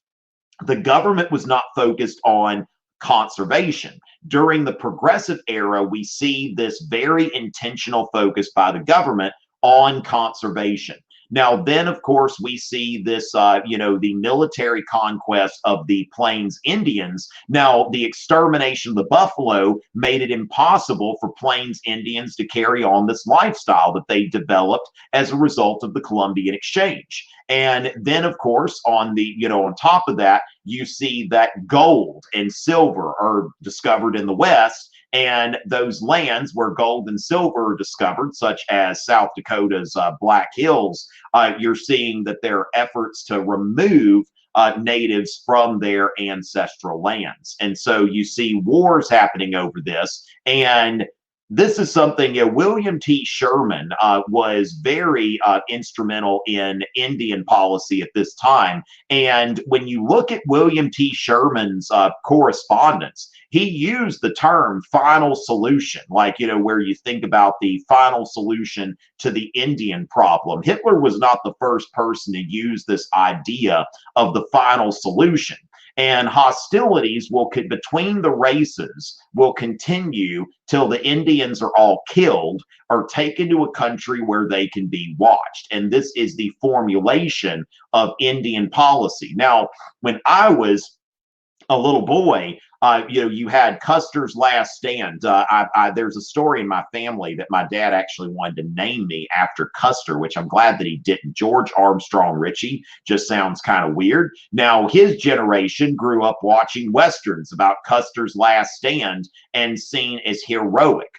Speaker 1: the government was not focused on conservation. During the Progressive Era, we see this very intentional focus by the government on conservation. Now, then, of course, we see this, the military conquest of the Plains Indians. Now, the extermination of the buffalo made it impossible for Plains Indians to carry on this lifestyle that they developed as a result of the Columbian Exchange. And then, of course, on top of that, you see that gold and silver are discovered in the West. And those lands where gold and silver are discovered, such as South Dakota's Black Hills, you're seeing that there are efforts to remove natives from their ancestral lands. And so you see wars happening over this. And this is something, William T. Sherman was very instrumental in Indian policy at this time. And when you look at William T. Sherman's correspondence, he used the term final solution, like, where you think about the final solution to the Indian problem. Hitler was not the first person to use this idea of the final solution. And hostilities between the races will continue till the Indians are all killed or taken to a country where they can be watched. And this is the formulation of Indian policy. Now, when I was a little boy, you had Custer's Last Stand. There's a story in my family that my dad actually wanted to name me after Custer, which I'm glad that he didn't. George Armstrong Ritchie just sounds kind of weird. Now, his generation grew up watching Westerns about Custer's Last Stand and seen as heroic.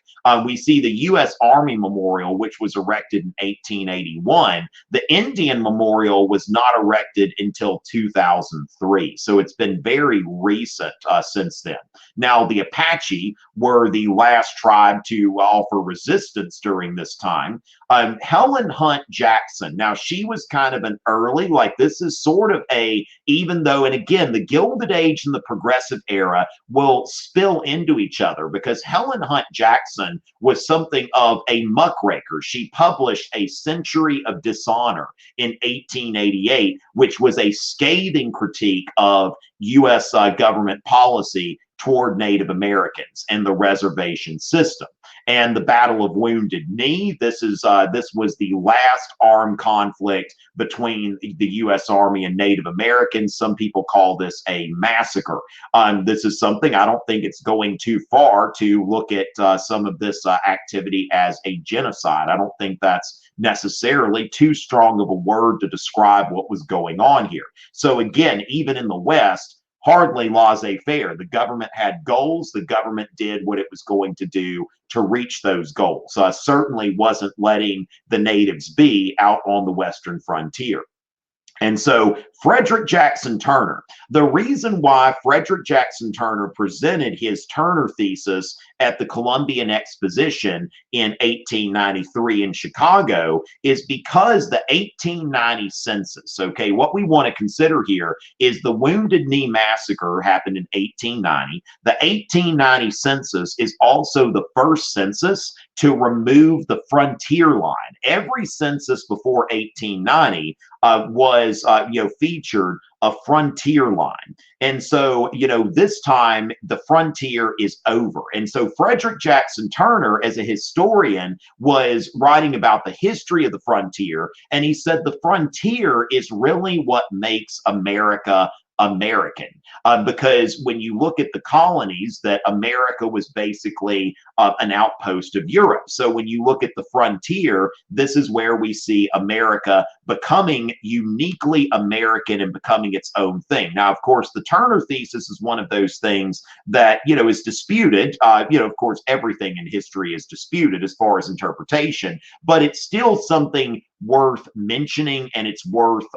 Speaker 1: We see the U.S. Army Memorial, which was erected in 1881. The Indian Memorial was not erected until 2003. So it's been very recent since then. Now, the Apache were the last tribe to offer resistance during this time. Helen Hunt Jackson. Now, she was kind of an early, this is sort of even though, and again, the Gilded Age and the Progressive Era will spill into each other, because Helen Hunt Jackson was something of a muckraker. She published A Century of Dishonor in 1888, which was a scathing critique of U.S. government policy toward Native Americans and the reservation system. And the Battle of Wounded Knee, this was the last armed conflict between the U.S. Army and Native Americans. Some people call this a massacre. This is something, I don't think it's going too far to look at some of this activity as a genocide. I don't think that's necessarily too strong of a word to describe what was going on here. So again, even in the West, hardly laissez-faire. The government had goals. The government did what it was going to do to reach those goals. Certainly wasn't letting the natives be out on the Western frontier. And so Frederick Jackson Turner, the reason why Frederick Jackson Turner presented his Turner thesis at the Columbian Exposition in 1893 in Chicago is because the 1890 census, okay, what we want to consider here is the Wounded Knee Massacre happened in 1890. The 1890 census is also the first census to remove the frontier line. Every census before 1890 was featured a frontier line. And so, this time the frontier is over. And so Frederick Jackson Turner, as a historian, was writing about the history of the frontier. And he said the frontier is really what makes America American, because when you look at the colonies, that America was basically an outpost of Europe. So when you look at the frontier, this is where we see America becoming uniquely American and becoming its own thing. Now, of course, the Turner thesis is one of those things that, is disputed. Of course, everything in history is disputed as far as interpretation, but it's still something worth mentioning, and it's worth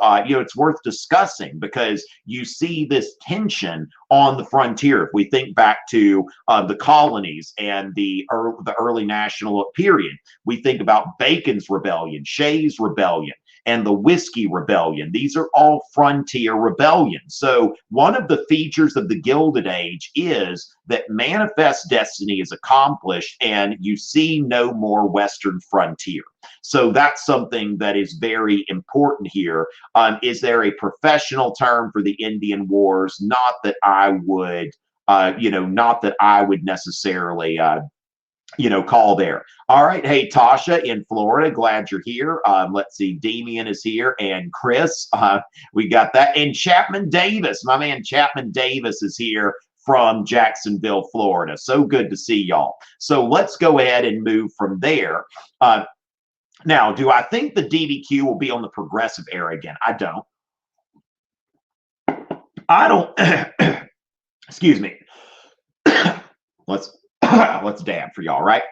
Speaker 1: discussing, because you see this tension on the frontier. If we think back to the colonies and the early national period, we think about Bacon's Rebellion, Shays' Rebellion, and the Whiskey Rebellion. These are all frontier rebellions. So one of the features of the Gilded Age is that manifest destiny is accomplished and you see no more Western frontier. So that's something that is very important here. Is there a professional term for the Indian Wars? Not that I would, necessarily call there. All right. Hey, Tasha in Florida, glad you're here. Let's see. Damian is here and Chris. We got that. And Chapman Davis, my man Chapman Davis is here from Jacksonville, Florida. So good to see y'all. So let's go ahead and move from there. Now, do I think the DBQ will be on the progressive era again? I don't. Excuse me. Let's dab for y'all, right?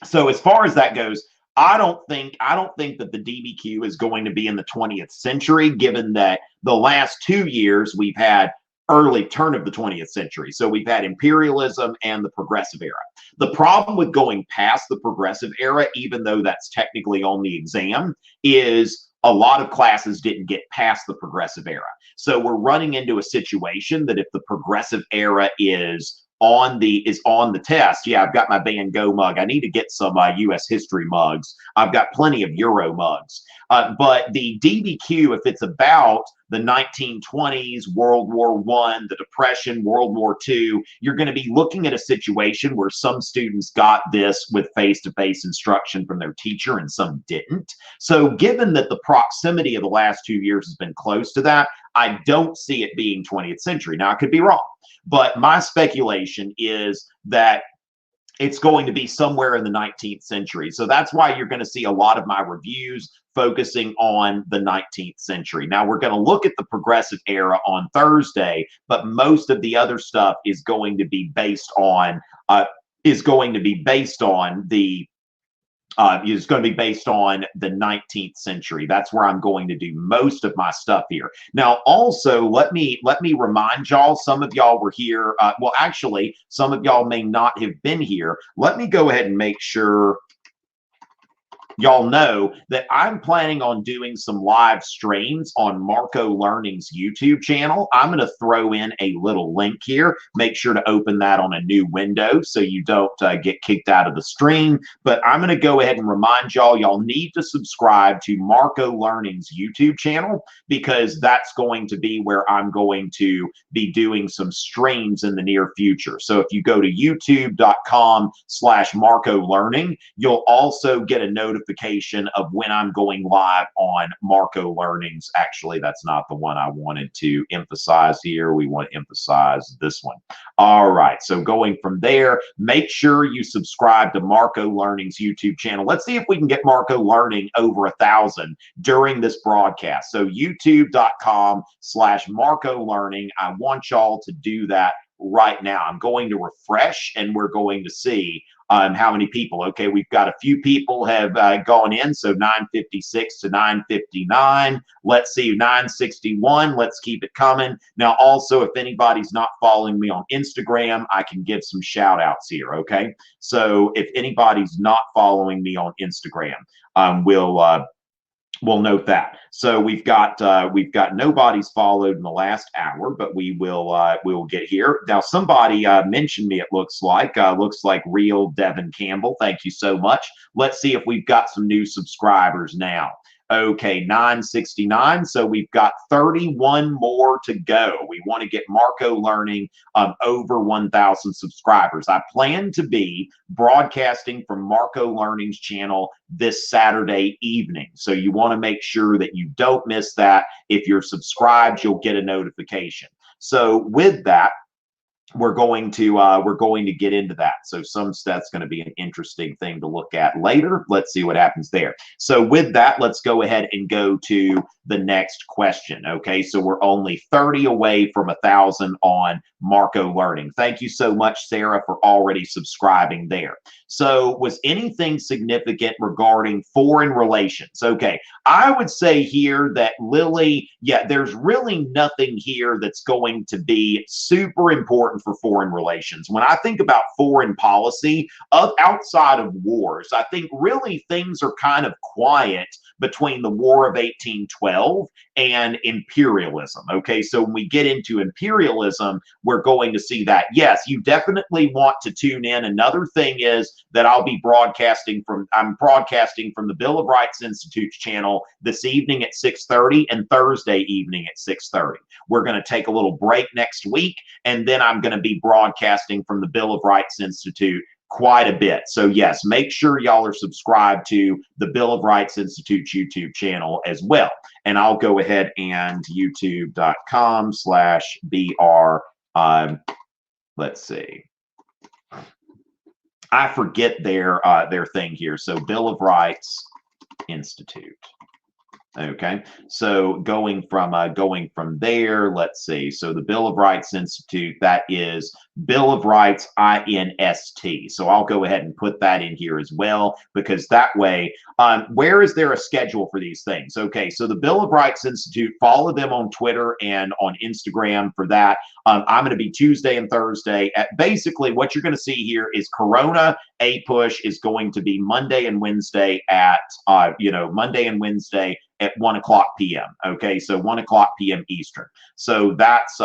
Speaker 1: So as far as that goes, I don't think that the DBQ is going to be in the 20th century, given that the last 2 years we've had early turn of the 20th century. So we've had imperialism and the progressive era. The problem with going past the progressive era, even though that's technically on the exam, is a lot of classes didn't get past the progressive era. So we're running into a situation that if the progressive era is on the test. Yeah, I've got my Van Gogh mug. I need to get some U.S. history mugs. I've got plenty of Euro mugs. But the DBQ, if it's about the 1920s, World War I, the Depression, World War II, you're going to be looking at a situation where some students got this with face-to-face instruction from their teacher and some didn't. So given that the proximity of the last 2 years has been close to that, I don't see it being 20th century. Now, I could be wrong. But my speculation is that it's going to be somewhere in the 19th century. So that's why you're going to see a lot of my reviews focusing on the 19th century. Now we're going to look at the progressive era on Thursday, but most of the other stuff is going to be based on the 19th century. That's where I'm going to do most of my stuff here. Now, also, let me remind y'all, some of y'all were here. Well, actually, some of y'all may not have been here. Let me go ahead and make sure y'all know that I'm planning on doing some live streams on Marko Learning's YouTube channel. I'm going to throw in a little link here. Make sure to open that on a new window so you don't get kicked out of the stream. But I'm going to go ahead and remind y'all need to subscribe to Marko Learning's YouTube channel, because that's going to be where I'm going to be doing some streams in the near future. So if you go to youtube.com/Marko Learning, you'll also get a notification of when I'm going live on Marko Learning's. Actually, that's not the one I wanted to emphasize here. We want to emphasize this one. All right, so going from there, make sure you subscribe to Marko Learning's YouTube channel. Let's see if we can get Marko Learning over 1,000 during this broadcast. So youtube.com/Marko Learning. I want y'all to do that right now. I'm going to refresh and we're going to see how many people. Okay, we've got a few people have gone in, so 956 to 959. Let's see, 961. Let's keep it coming. Now, also, if anybody's not following me on Instagram, I can give some shout outs here. Okay, so if anybody's not following me on Instagram, we'll note that. So we've got nobody's followed in the last hour, but we'll get here. Now somebody mentioned me, it looks like Real Devin Campbell. Thank you so much. Let's see if we've got some new subscribers now. Okay, 969. So we've got 31 more to go. We want to get Marko Learning over 1,000 subscribers. I plan to be broadcasting from Marko Learning's channel this Saturday evening. So you want to make sure that you don't miss that. If you're subscribed, you'll get a notification. So with that, we're going to get into that. So that's going to be an interesting thing to look at later. Let's see what happens there. So with that, let's go ahead and go to the next question. Okay, so we're only 30 away from 1,000 on Marko Learning. Thank you so much, Sarah, for already subscribing there. So was anything significant regarding foreign relations? Okay, I would say here that Lily, yeah, there's really nothing here that's going to be super important for foreign relations. When I think about foreign policy outside of wars, I think really things are kind of quiet between the War of 1812 and imperialism. Okay, so when we get into imperialism, we're going to see that. Yes, you definitely want to tune in. Another thing is that I'm broadcasting from the Bill of Rights Institute's channel this evening at 6:30 and Thursday evening at 6:30. We're going to take a little break next week, and then I'm going to be broadcasting from the Bill of Rights Institute quite a bit. So yes, make sure y'all are subscribed to the Bill of Rights Institute's YouTube channel as well. And I'll go ahead and youtube.com/BR. Let's see. I forget their thing here. So Bill of Rights Institute. Okay, so going from there, let's see. So the Bill of Rights Institute, that is Bill of Rights INST. So I'll go ahead and put that in here as well, because that way, where is there a schedule for these things? Okay, so the Bill of Rights Institute, follow them on Twitter and on Instagram for that. I'm going to be Tuesday and Thursday. Basically, what you're going to see here is Corona APUSH is going to be Monday and Wednesday at Monday and Wednesday at 1:00 p.m. Okay, so 1:00 p.m. Eastern. So that's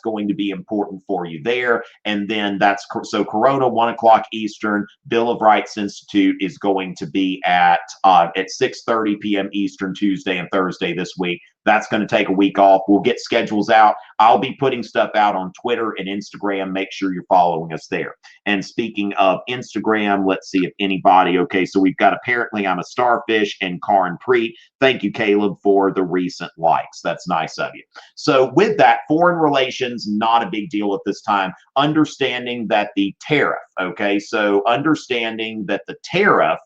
Speaker 1: going to be important for you there. And then so Corona 1:00 Eastern. Bill of Rights Institute is going to be at 6:30 p.m. Eastern Tuesday and Thursday this week. That's going to take a week off. We'll get schedules out. I'll be putting stuff out on Twitter and Instagram. Make sure you're following us there. And speaking of Instagram, let's see if anybody, okay, so we've got apparently I'm a Starfish and Karin Preet. Thank you, Caleb, for the recent likes. That's nice of you. So with that, foreign relations, not a big deal at this time. Understanding that the tariff, okay, so understanding that the tariff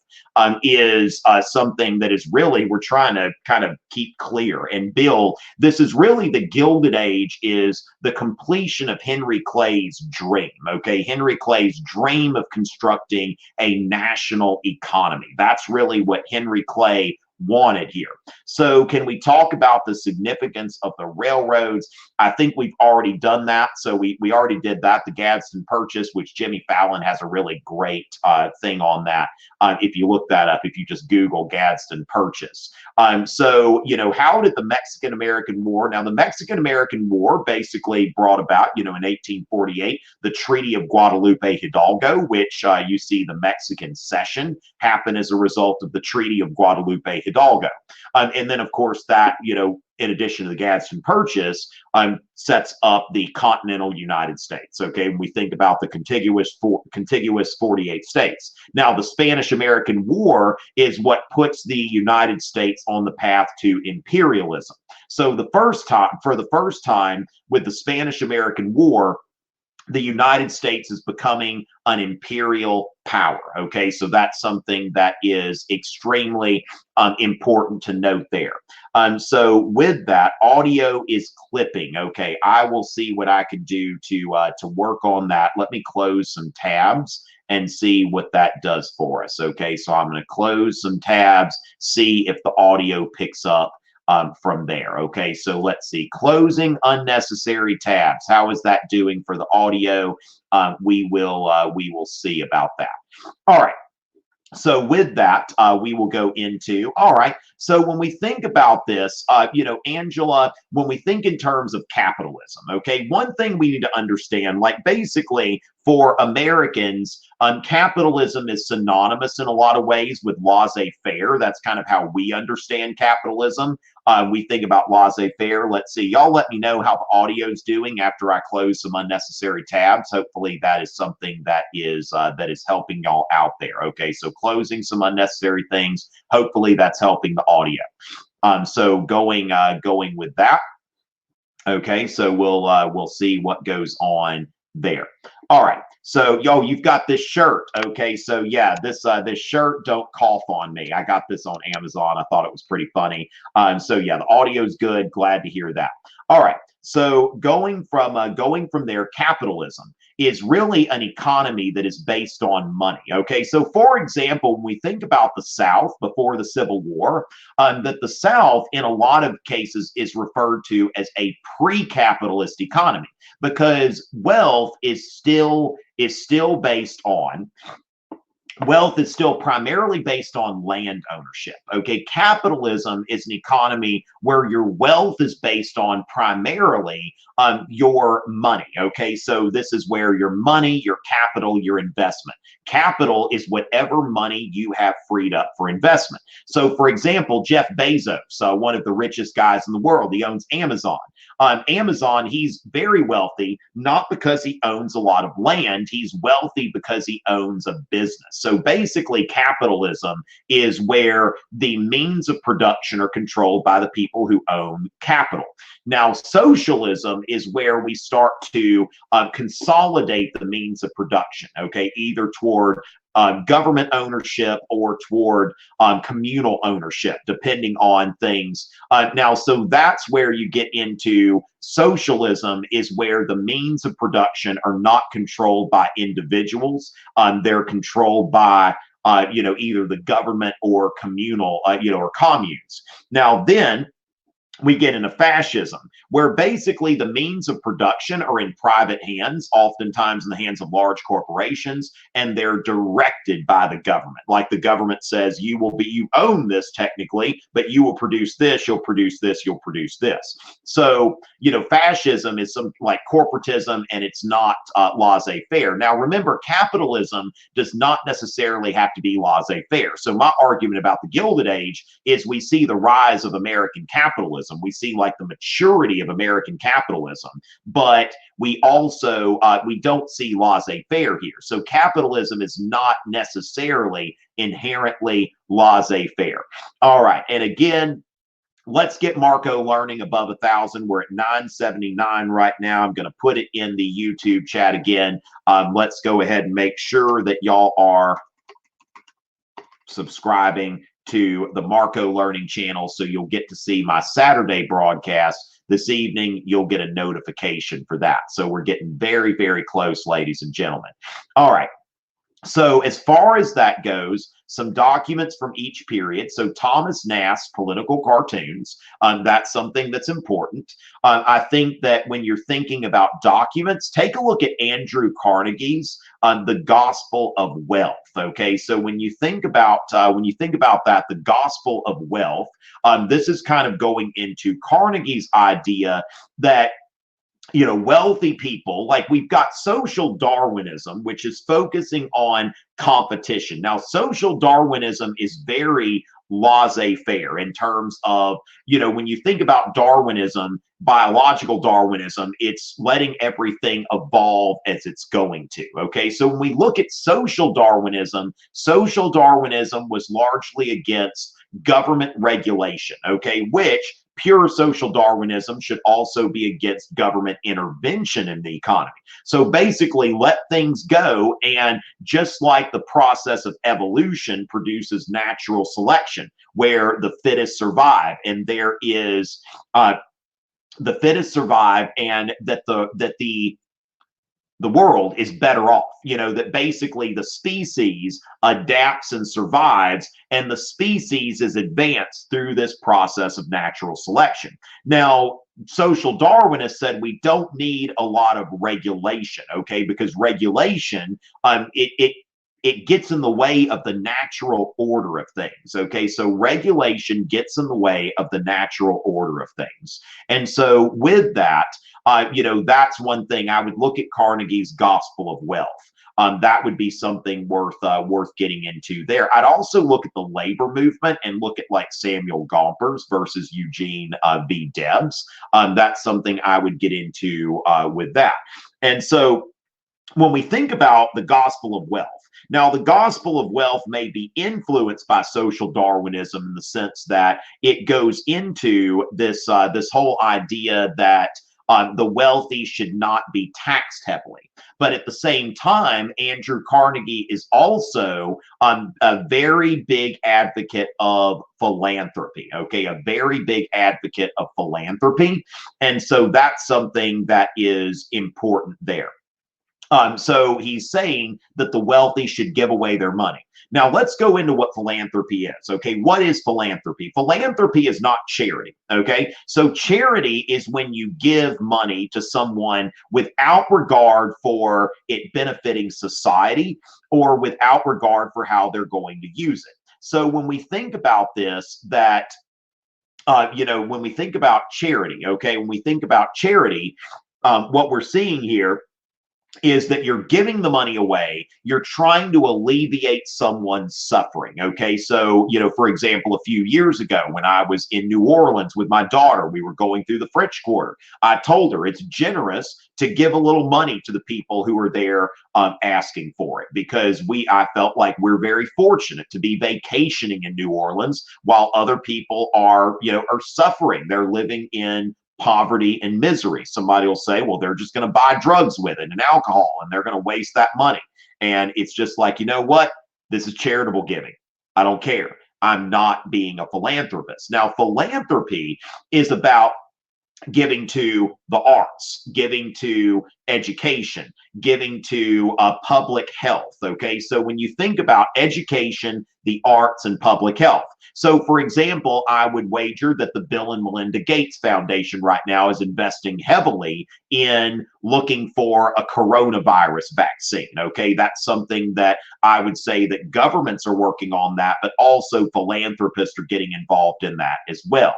Speaker 1: is something that is really, we're trying to kind of keep clear. And Bill, this is really the Gilded Age, is the completion of Henry Clay's dream. Okay, Henry Clay's dream of constructing a national economy. That's really what Henry Clay wanted here. So can we talk about the significance of the railroads? I think we've already done that. So we already did that, the Gadsden Purchase, which Jimmy Fallon has a really great thing on that. If you look that up, if you just Google Gadsden Purchase. So, how did the Mexican-American War, now the Mexican-American War basically brought about, in 1848, the Treaty of Guadalupe Hidalgo, which you see the Mexican Cession happen as a result of the Treaty of Guadalupe Hidalgo. And then, of course, that, in addition to the Gadsden Purchase, sets up the continental United States. Okay, when we think about the contiguous 48 states. Now, the Spanish-American War is what puts the United States on the path to imperialism. So for the first time with the Spanish-American War, the United States is becoming an imperial power. Okay, so that's something that is extremely important to note there. So with that, audio is clipping. Okay, I will see what I can do to work on that. Let me close some tabs and see what that does for us. Okay, so I'm going to close some tabs, see if the audio picks up from there. Okay, so let's see. Closing unnecessary tabs. How is that doing for the audio? We will see about that. All right. So with that, we will go into, all right, so when we think about this, Angela, when we think in terms of capitalism, okay, one thing we need to understand, like basically for Americans, capitalism is synonymous in a lot of ways with laissez-faire. That's kind of how we understand capitalism. We think about laissez-faire. Let's see. Y'all let me know how the audio's doing after I close some unnecessary tabs. Hopefully that is something that is helping y'all out there. Okay, so closing some unnecessary things. Hopefully that's helping the audio. So going with that. Okay, so we'll see what goes on there. All right. So, you've got this shirt. Okay. So yeah, this shirt, Don't Cough on Me. I got this on Amazon. I thought it was pretty funny. So yeah, the audio's good. Glad to hear that. All right. So going from there, capitalism is really an economy that is based on money. Okay, so for example, when we think about the South before the Civil War, that the South in a lot of cases is referred to as a pre-capitalist economy because wealth is still based on. Wealth is still primarily based on land ownership. Okay, capitalism is an economy where your wealth is based on primarily your money. Okay, so this is where your money, your capital, your investment. Capital is whatever money you have freed up for investment. So, for example, Jeff Bezos, one of the richest guys in the world, he owns Amazon. Amazon, he's very wealthy, not because he owns a lot of land. He's wealthy because he owns a business. So basically, capitalism is where the means of production are controlled by the people who own capital. Now, socialism is where we start to consolidate the means of production, okay, either toward government ownership or toward communal ownership, depending on things. Now, so that's where you get into socialism, is where the means of production are not controlled by individuals. They're controlled by either the government or communal, or communes. Now, then we get into fascism, where basically the means of production are in private hands, oftentimes in the hands of large corporations, and they're directed by the government. Like the government says, you own this technically, but you will produce this, you'll produce this, you'll produce this. So, fascism is some like corporatism, and it's not laissez-faire. Now, remember, capitalism does not necessarily have to be laissez-faire. So my argument about the Gilded Age is we see the rise of American capitalism. We see like the maturity of American capitalism, but we also we don't see laissez-faire here. So capitalism is not necessarily inherently laissez-faire. All right, and again, let's get Marko Learning above 1,000. We're at 979 right now. I'm going to put it in the YouTube chat again. Let's go ahead and make sure that y'all are subscribing to the Marko Learning channel, so you'll get to see my Saturday broadcast. This evening, you'll get a notification for that. So we're getting very, very close, ladies and gentlemen. All right. So as far as that goes, some documents from each period. So Thomas Nast's political cartoons, that's something that's important. I think that when you're thinking about documents, take a look at Andrew Carnegie's The Gospel of Wealth. Okay, so when you think about that, the Gospel of Wealth, this is kind of going into Carnegie's idea that wealthy people, like we've got social Darwinism, which is focusing on competition. Now, social Darwinism is very laissez-faire in terms of, when you think about Darwinism, biological Darwinism, it's letting everything evolve as it's going to. Okay, so when we look at social Darwinism was largely against government regulation, okay, which pure social Darwinism should also be against government intervention in the economy. So basically, let things go, and just like the process of evolution produces natural selection, where the fittest survive, and there is the fittest survive, and that the world is better off, that basically the species adapts and survives, and the species is advanced through this process of natural selection. Now, social Darwinists said we don't need a lot of regulation, okay, because regulation, it gets in the way of the natural order of things, okay? So regulation gets in the way of the natural order of things. And so with that, that's one thing. I would look at Carnegie's Gospel of Wealth. That would be something worth getting into there. I'd also look at the labor movement and look at like Samuel Gompers versus Eugene V. Debs. That's something I would get into with that. And so when we think about the Gospel of Wealth, now the Gospel of Wealth may be influenced by social Darwinism in the sense that it goes into this whole idea that the wealthy should not be taxed heavily. But at the same time, Andrew Carnegie is also a very big advocate of philanthropy, okay? A very big advocate of philanthropy. And so that's something that is important there. So he's saying that the wealthy should give away their money. Now, let's go into what philanthropy is, okay? What is philanthropy? Philanthropy is not charity, okay? So charity is when you give money to someone without regard for it benefiting society or without regard for how they're going to use it. So when we think about this, that, when we think about charity, okay, when we think about charity, what we're seeing here is that you're giving the money away, you're trying to alleviate someone's suffering. Okay, so for example, a few years ago when I was in New Orleans with my daughter, we were going through the French Quarter. I told her it's generous to give a little money to the people who are there asking for it, because I felt like we're very fortunate to be vacationing in New Orleans while other people are suffering. They're living in poverty and misery. Somebody will say, well, they're just going to buy drugs with it and alcohol, and they're going to waste that money. And it's just like, you know what? This is charitable giving. I don't care. I'm not being a philanthropist. Now, philanthropy is about giving to the arts, giving to education, giving to public health. Okay, so when you think about education, the arts, and public health. So, for example, I would wager that the Bill and Melinda Gates Foundation right now is investing heavily in looking for a coronavirus vaccine. Okay, that's something that I would say that governments are working on that, but also philanthropists are getting involved in that as well.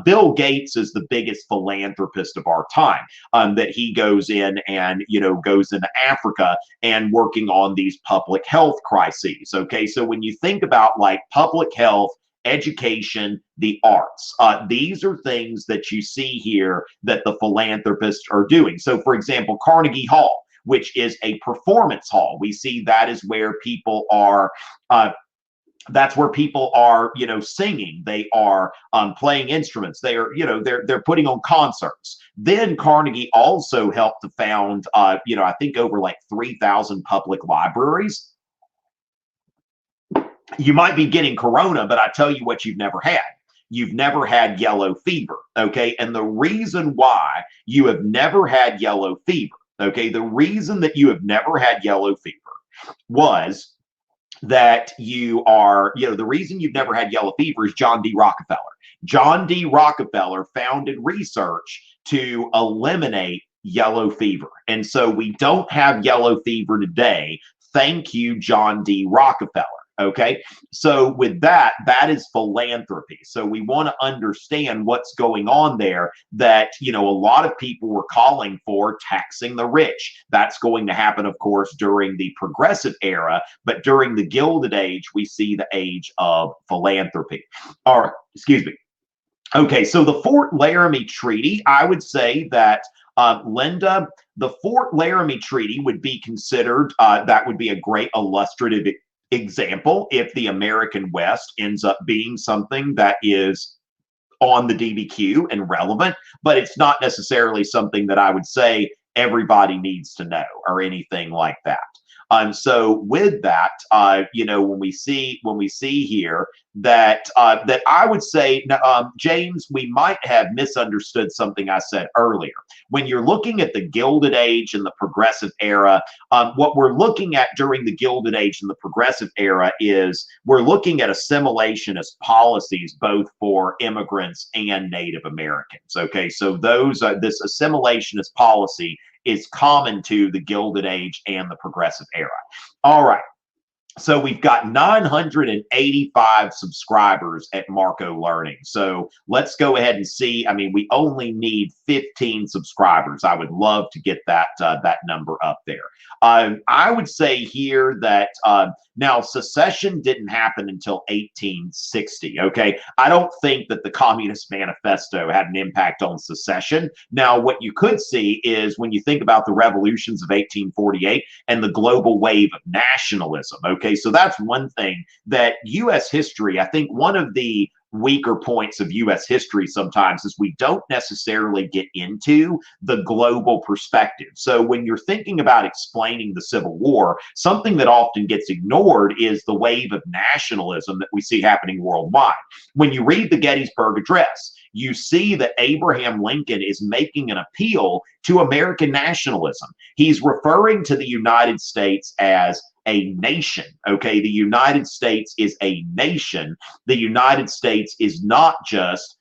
Speaker 1: Bill Gates is the biggest philanthropist of our time. That he goes in and goes into Africa and working on these public health crises. Okay, so when you think about like public health, education, the arts, these are things that you see here that the philanthropists are doing. So, for example, Carnegie Hall, which is a performance hall, we see that is where people are. That's where people are, singing. They are playing instruments. They are, they're putting on concerts. Then Carnegie also helped to found, I think over like 3,000 public libraries. You might be getting corona, but I tell you what you've never had. You've never had yellow fever, okay? And the reason why you have never had yellow fever, okay, the reason that you have never had yellow fever was that the reason you've never had yellow fever is John D. Rockefeller. John D. Rockefeller founded research to eliminate yellow fever. And so we don't have yellow fever today. Thank you, John D. Rockefeller. Okay, so with that is philanthropy. So we want to understand what's going on there, that, a lot of people were calling for taxing the rich. That's going to happen, of course, during the progressive era, but during the Gilded Age, we see the age of philanthropy. Or, excuse me. Okay, so the Fort Laramie Treaty, I would say that Linda, the Fort Laramie Treaty would be considered, that would be a great illustrative example if the American West ends up being something that is on the DBQ and relevant, but it's not necessarily something that I would say everybody needs to know or anything like that. So with that, when we see here that that I would say, James, we might have misunderstood something I said earlier. When you're looking at the Gilded Age and the Progressive Era, what we're looking at during the Gilded Age and the Progressive Era is we're looking at assimilationist policies both for immigrants and Native Americans. Okay, so this assimilationist policy is common to the Gilded Age and the Progressive Era. All right. So we've got 985 subscribers at Marko Learning. So let's go ahead and see. I mean, we only need 15 subscribers. I would love to get that number up there. I would say here that now secession didn't happen until 1860. Okay, I don't think that the Communist Manifesto had an impact on secession. Now, what you could see is when you think about the revolutions of 1848 and the global wave of nationalism. Okay, so that's one thing that U.S. history, I think one of the weaker points of U.S. history sometimes is we don't necessarily get into the global perspective. So when you're thinking about explaining the Civil War, something that often gets ignored is the wave of nationalism that we see happening worldwide. When you read the Gettysburg Address, you see that Abraham Lincoln is making an appeal to American nationalism. He's referring to the United States as a nation. Okay, the United States is a nation. The United States is not just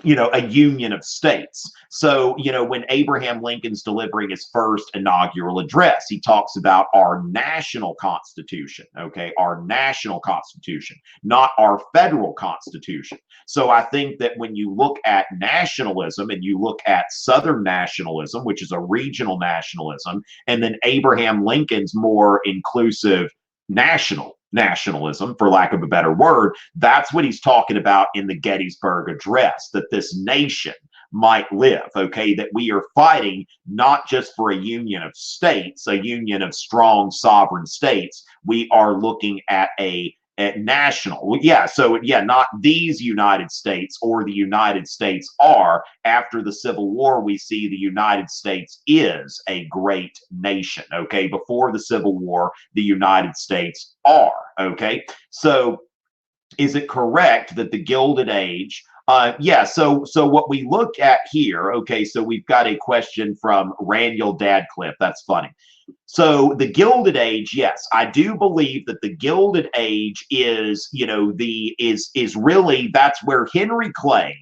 Speaker 1: a union of states. So, when Abraham Lincoln's delivering his first inaugural address, he talks about our national constitution, okay, our national constitution, not our federal constitution. So I think that when you look at nationalism and you look at Southern nationalism, which is a regional nationalism, and then Abraham Lincoln's more inclusive nationalism, for lack of a better word, that's what he's talking about in the Gettysburg Address, that this nation might live, okay, that we are fighting not just for a union of states, a union of strong sovereign states. We are looking at at national. Yeah, so yeah, not these United States or the United States are. After the Civil War, we see the United States is a great nation, okay? Before the Civil War, the United States are, okay? So is it correct that the Gilded Age yeah, so what we look at here, okay, so we've got a question from Raniel Dadcliffe. That's funny. So the Gilded Age, yes, I do believe that the Gilded Age is, is really, that's where Henry Clay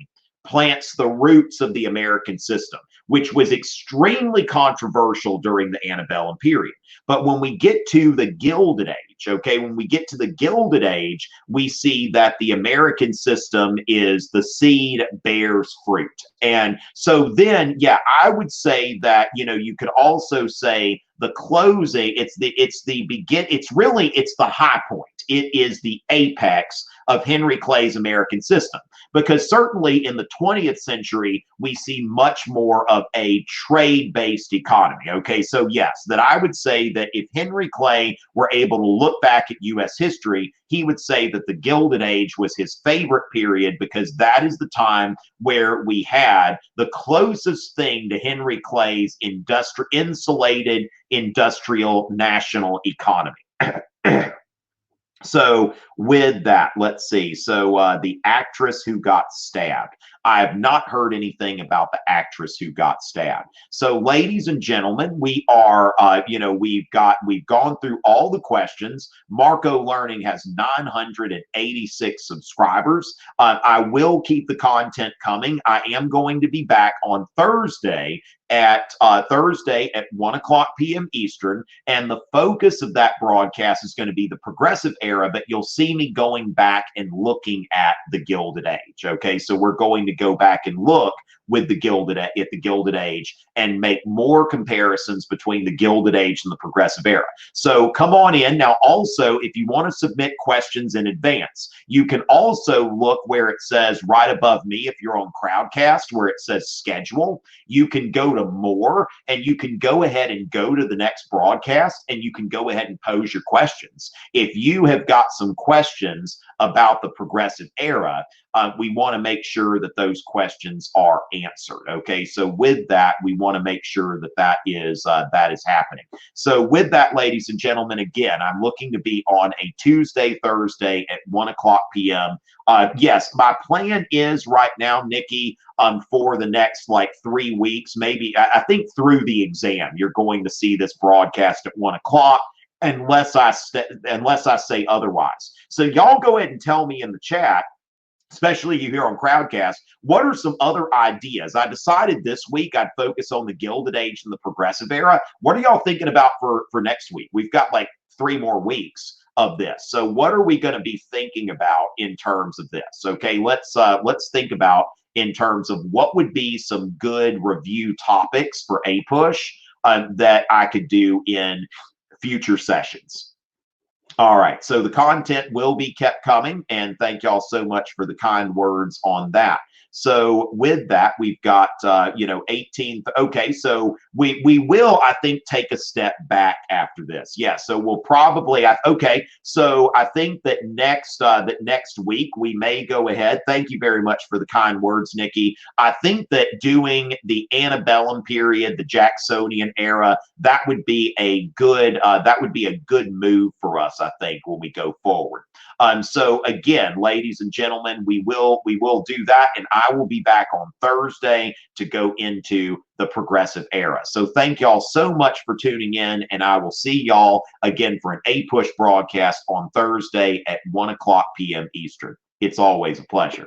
Speaker 1: plants the roots of the American system, which was extremely controversial during the antebellum period. But when we get to the Gilded Age, okay, when we get to the Gilded Age, we see that the American system is the seed bears fruit. And so then, yeah, I would say that, you could also say the closing, it's the high point. It is the apex of Henry Clay's American system. Because certainly in the 20th century, we see much more of a trade-based economy. Okay, so yes, that I would say that if Henry Clay were able to look back at U.S. history, he would say that the Gilded Age was his favorite period because that is the time where we had the closest thing to Henry Clay's insulated industrial national economy. So with that, let's see. So the actress who got stabbed. I have not heard anything about the actress who got stabbed. So ladies and gentlemen, we are, we've gone through all the questions. Marko Learning has 986 subscribers. I will keep the content coming. I am going to be back on Thursday at 1 o'clock p.m. Eastern, and the focus of that broadcast is going to be the progressive era, but you'll see me going back and looking at the Gilded Age. Okay, so we're going to go back and look with the Gilded Age and make more comparisons between the Gilded Age and the progressive era. So come on in. Now also, if you want to submit questions in advance, you can also look where it says right above me, if you're on Crowdcast, where it says schedule, you can go to more and you can go ahead and go to the next broadcast and you can go ahead and pose your questions. If you have got some questions about the progressive era, we want to make sure that those questions are answered. Okay, so with that, we want to make sure that that is happening. So with that, ladies and gentlemen, again, I'm looking to be on a Tuesday, Thursday at 1 o'clock p.m. Yes, my plan is right now, Nikki, for the next like 3 weeks, maybe I think through the exam, you're going to see this broadcast at 1 o'clock. Unless I say otherwise. So y'all go ahead and tell me in the chat, especially you here on Crowdcast, what are some other ideas? I decided this week I'd focus on the Gilded Age and the progressive era. What are y'all thinking about for next week? We've got like 3 more weeks of this. So what are we going to be thinking about in terms of this? Okay, let's think about in terms of what would be some good review topics for APUSH that I could do in future sessions. All right, so the content will be kept coming, and thank y'all so much for the kind words on that. So with that, we've got 18th. Okay, so we will, I think, take a step back after this. Yeah, so we'll probably okay. So I think that next week we may go ahead. Thank you very much for the kind words, Nikki. I think that doing the antebellum period, the Jacksonian era, that would be a good move for us, I think, when we go forward. So again, ladies and gentlemen, we will do that, and I will be back on Thursday to go into the progressive era. So thank y'all so much for tuning in, and I will see y'all again for an APUSH broadcast on Thursday at 1 o'clock p.m. Eastern. It's always a pleasure.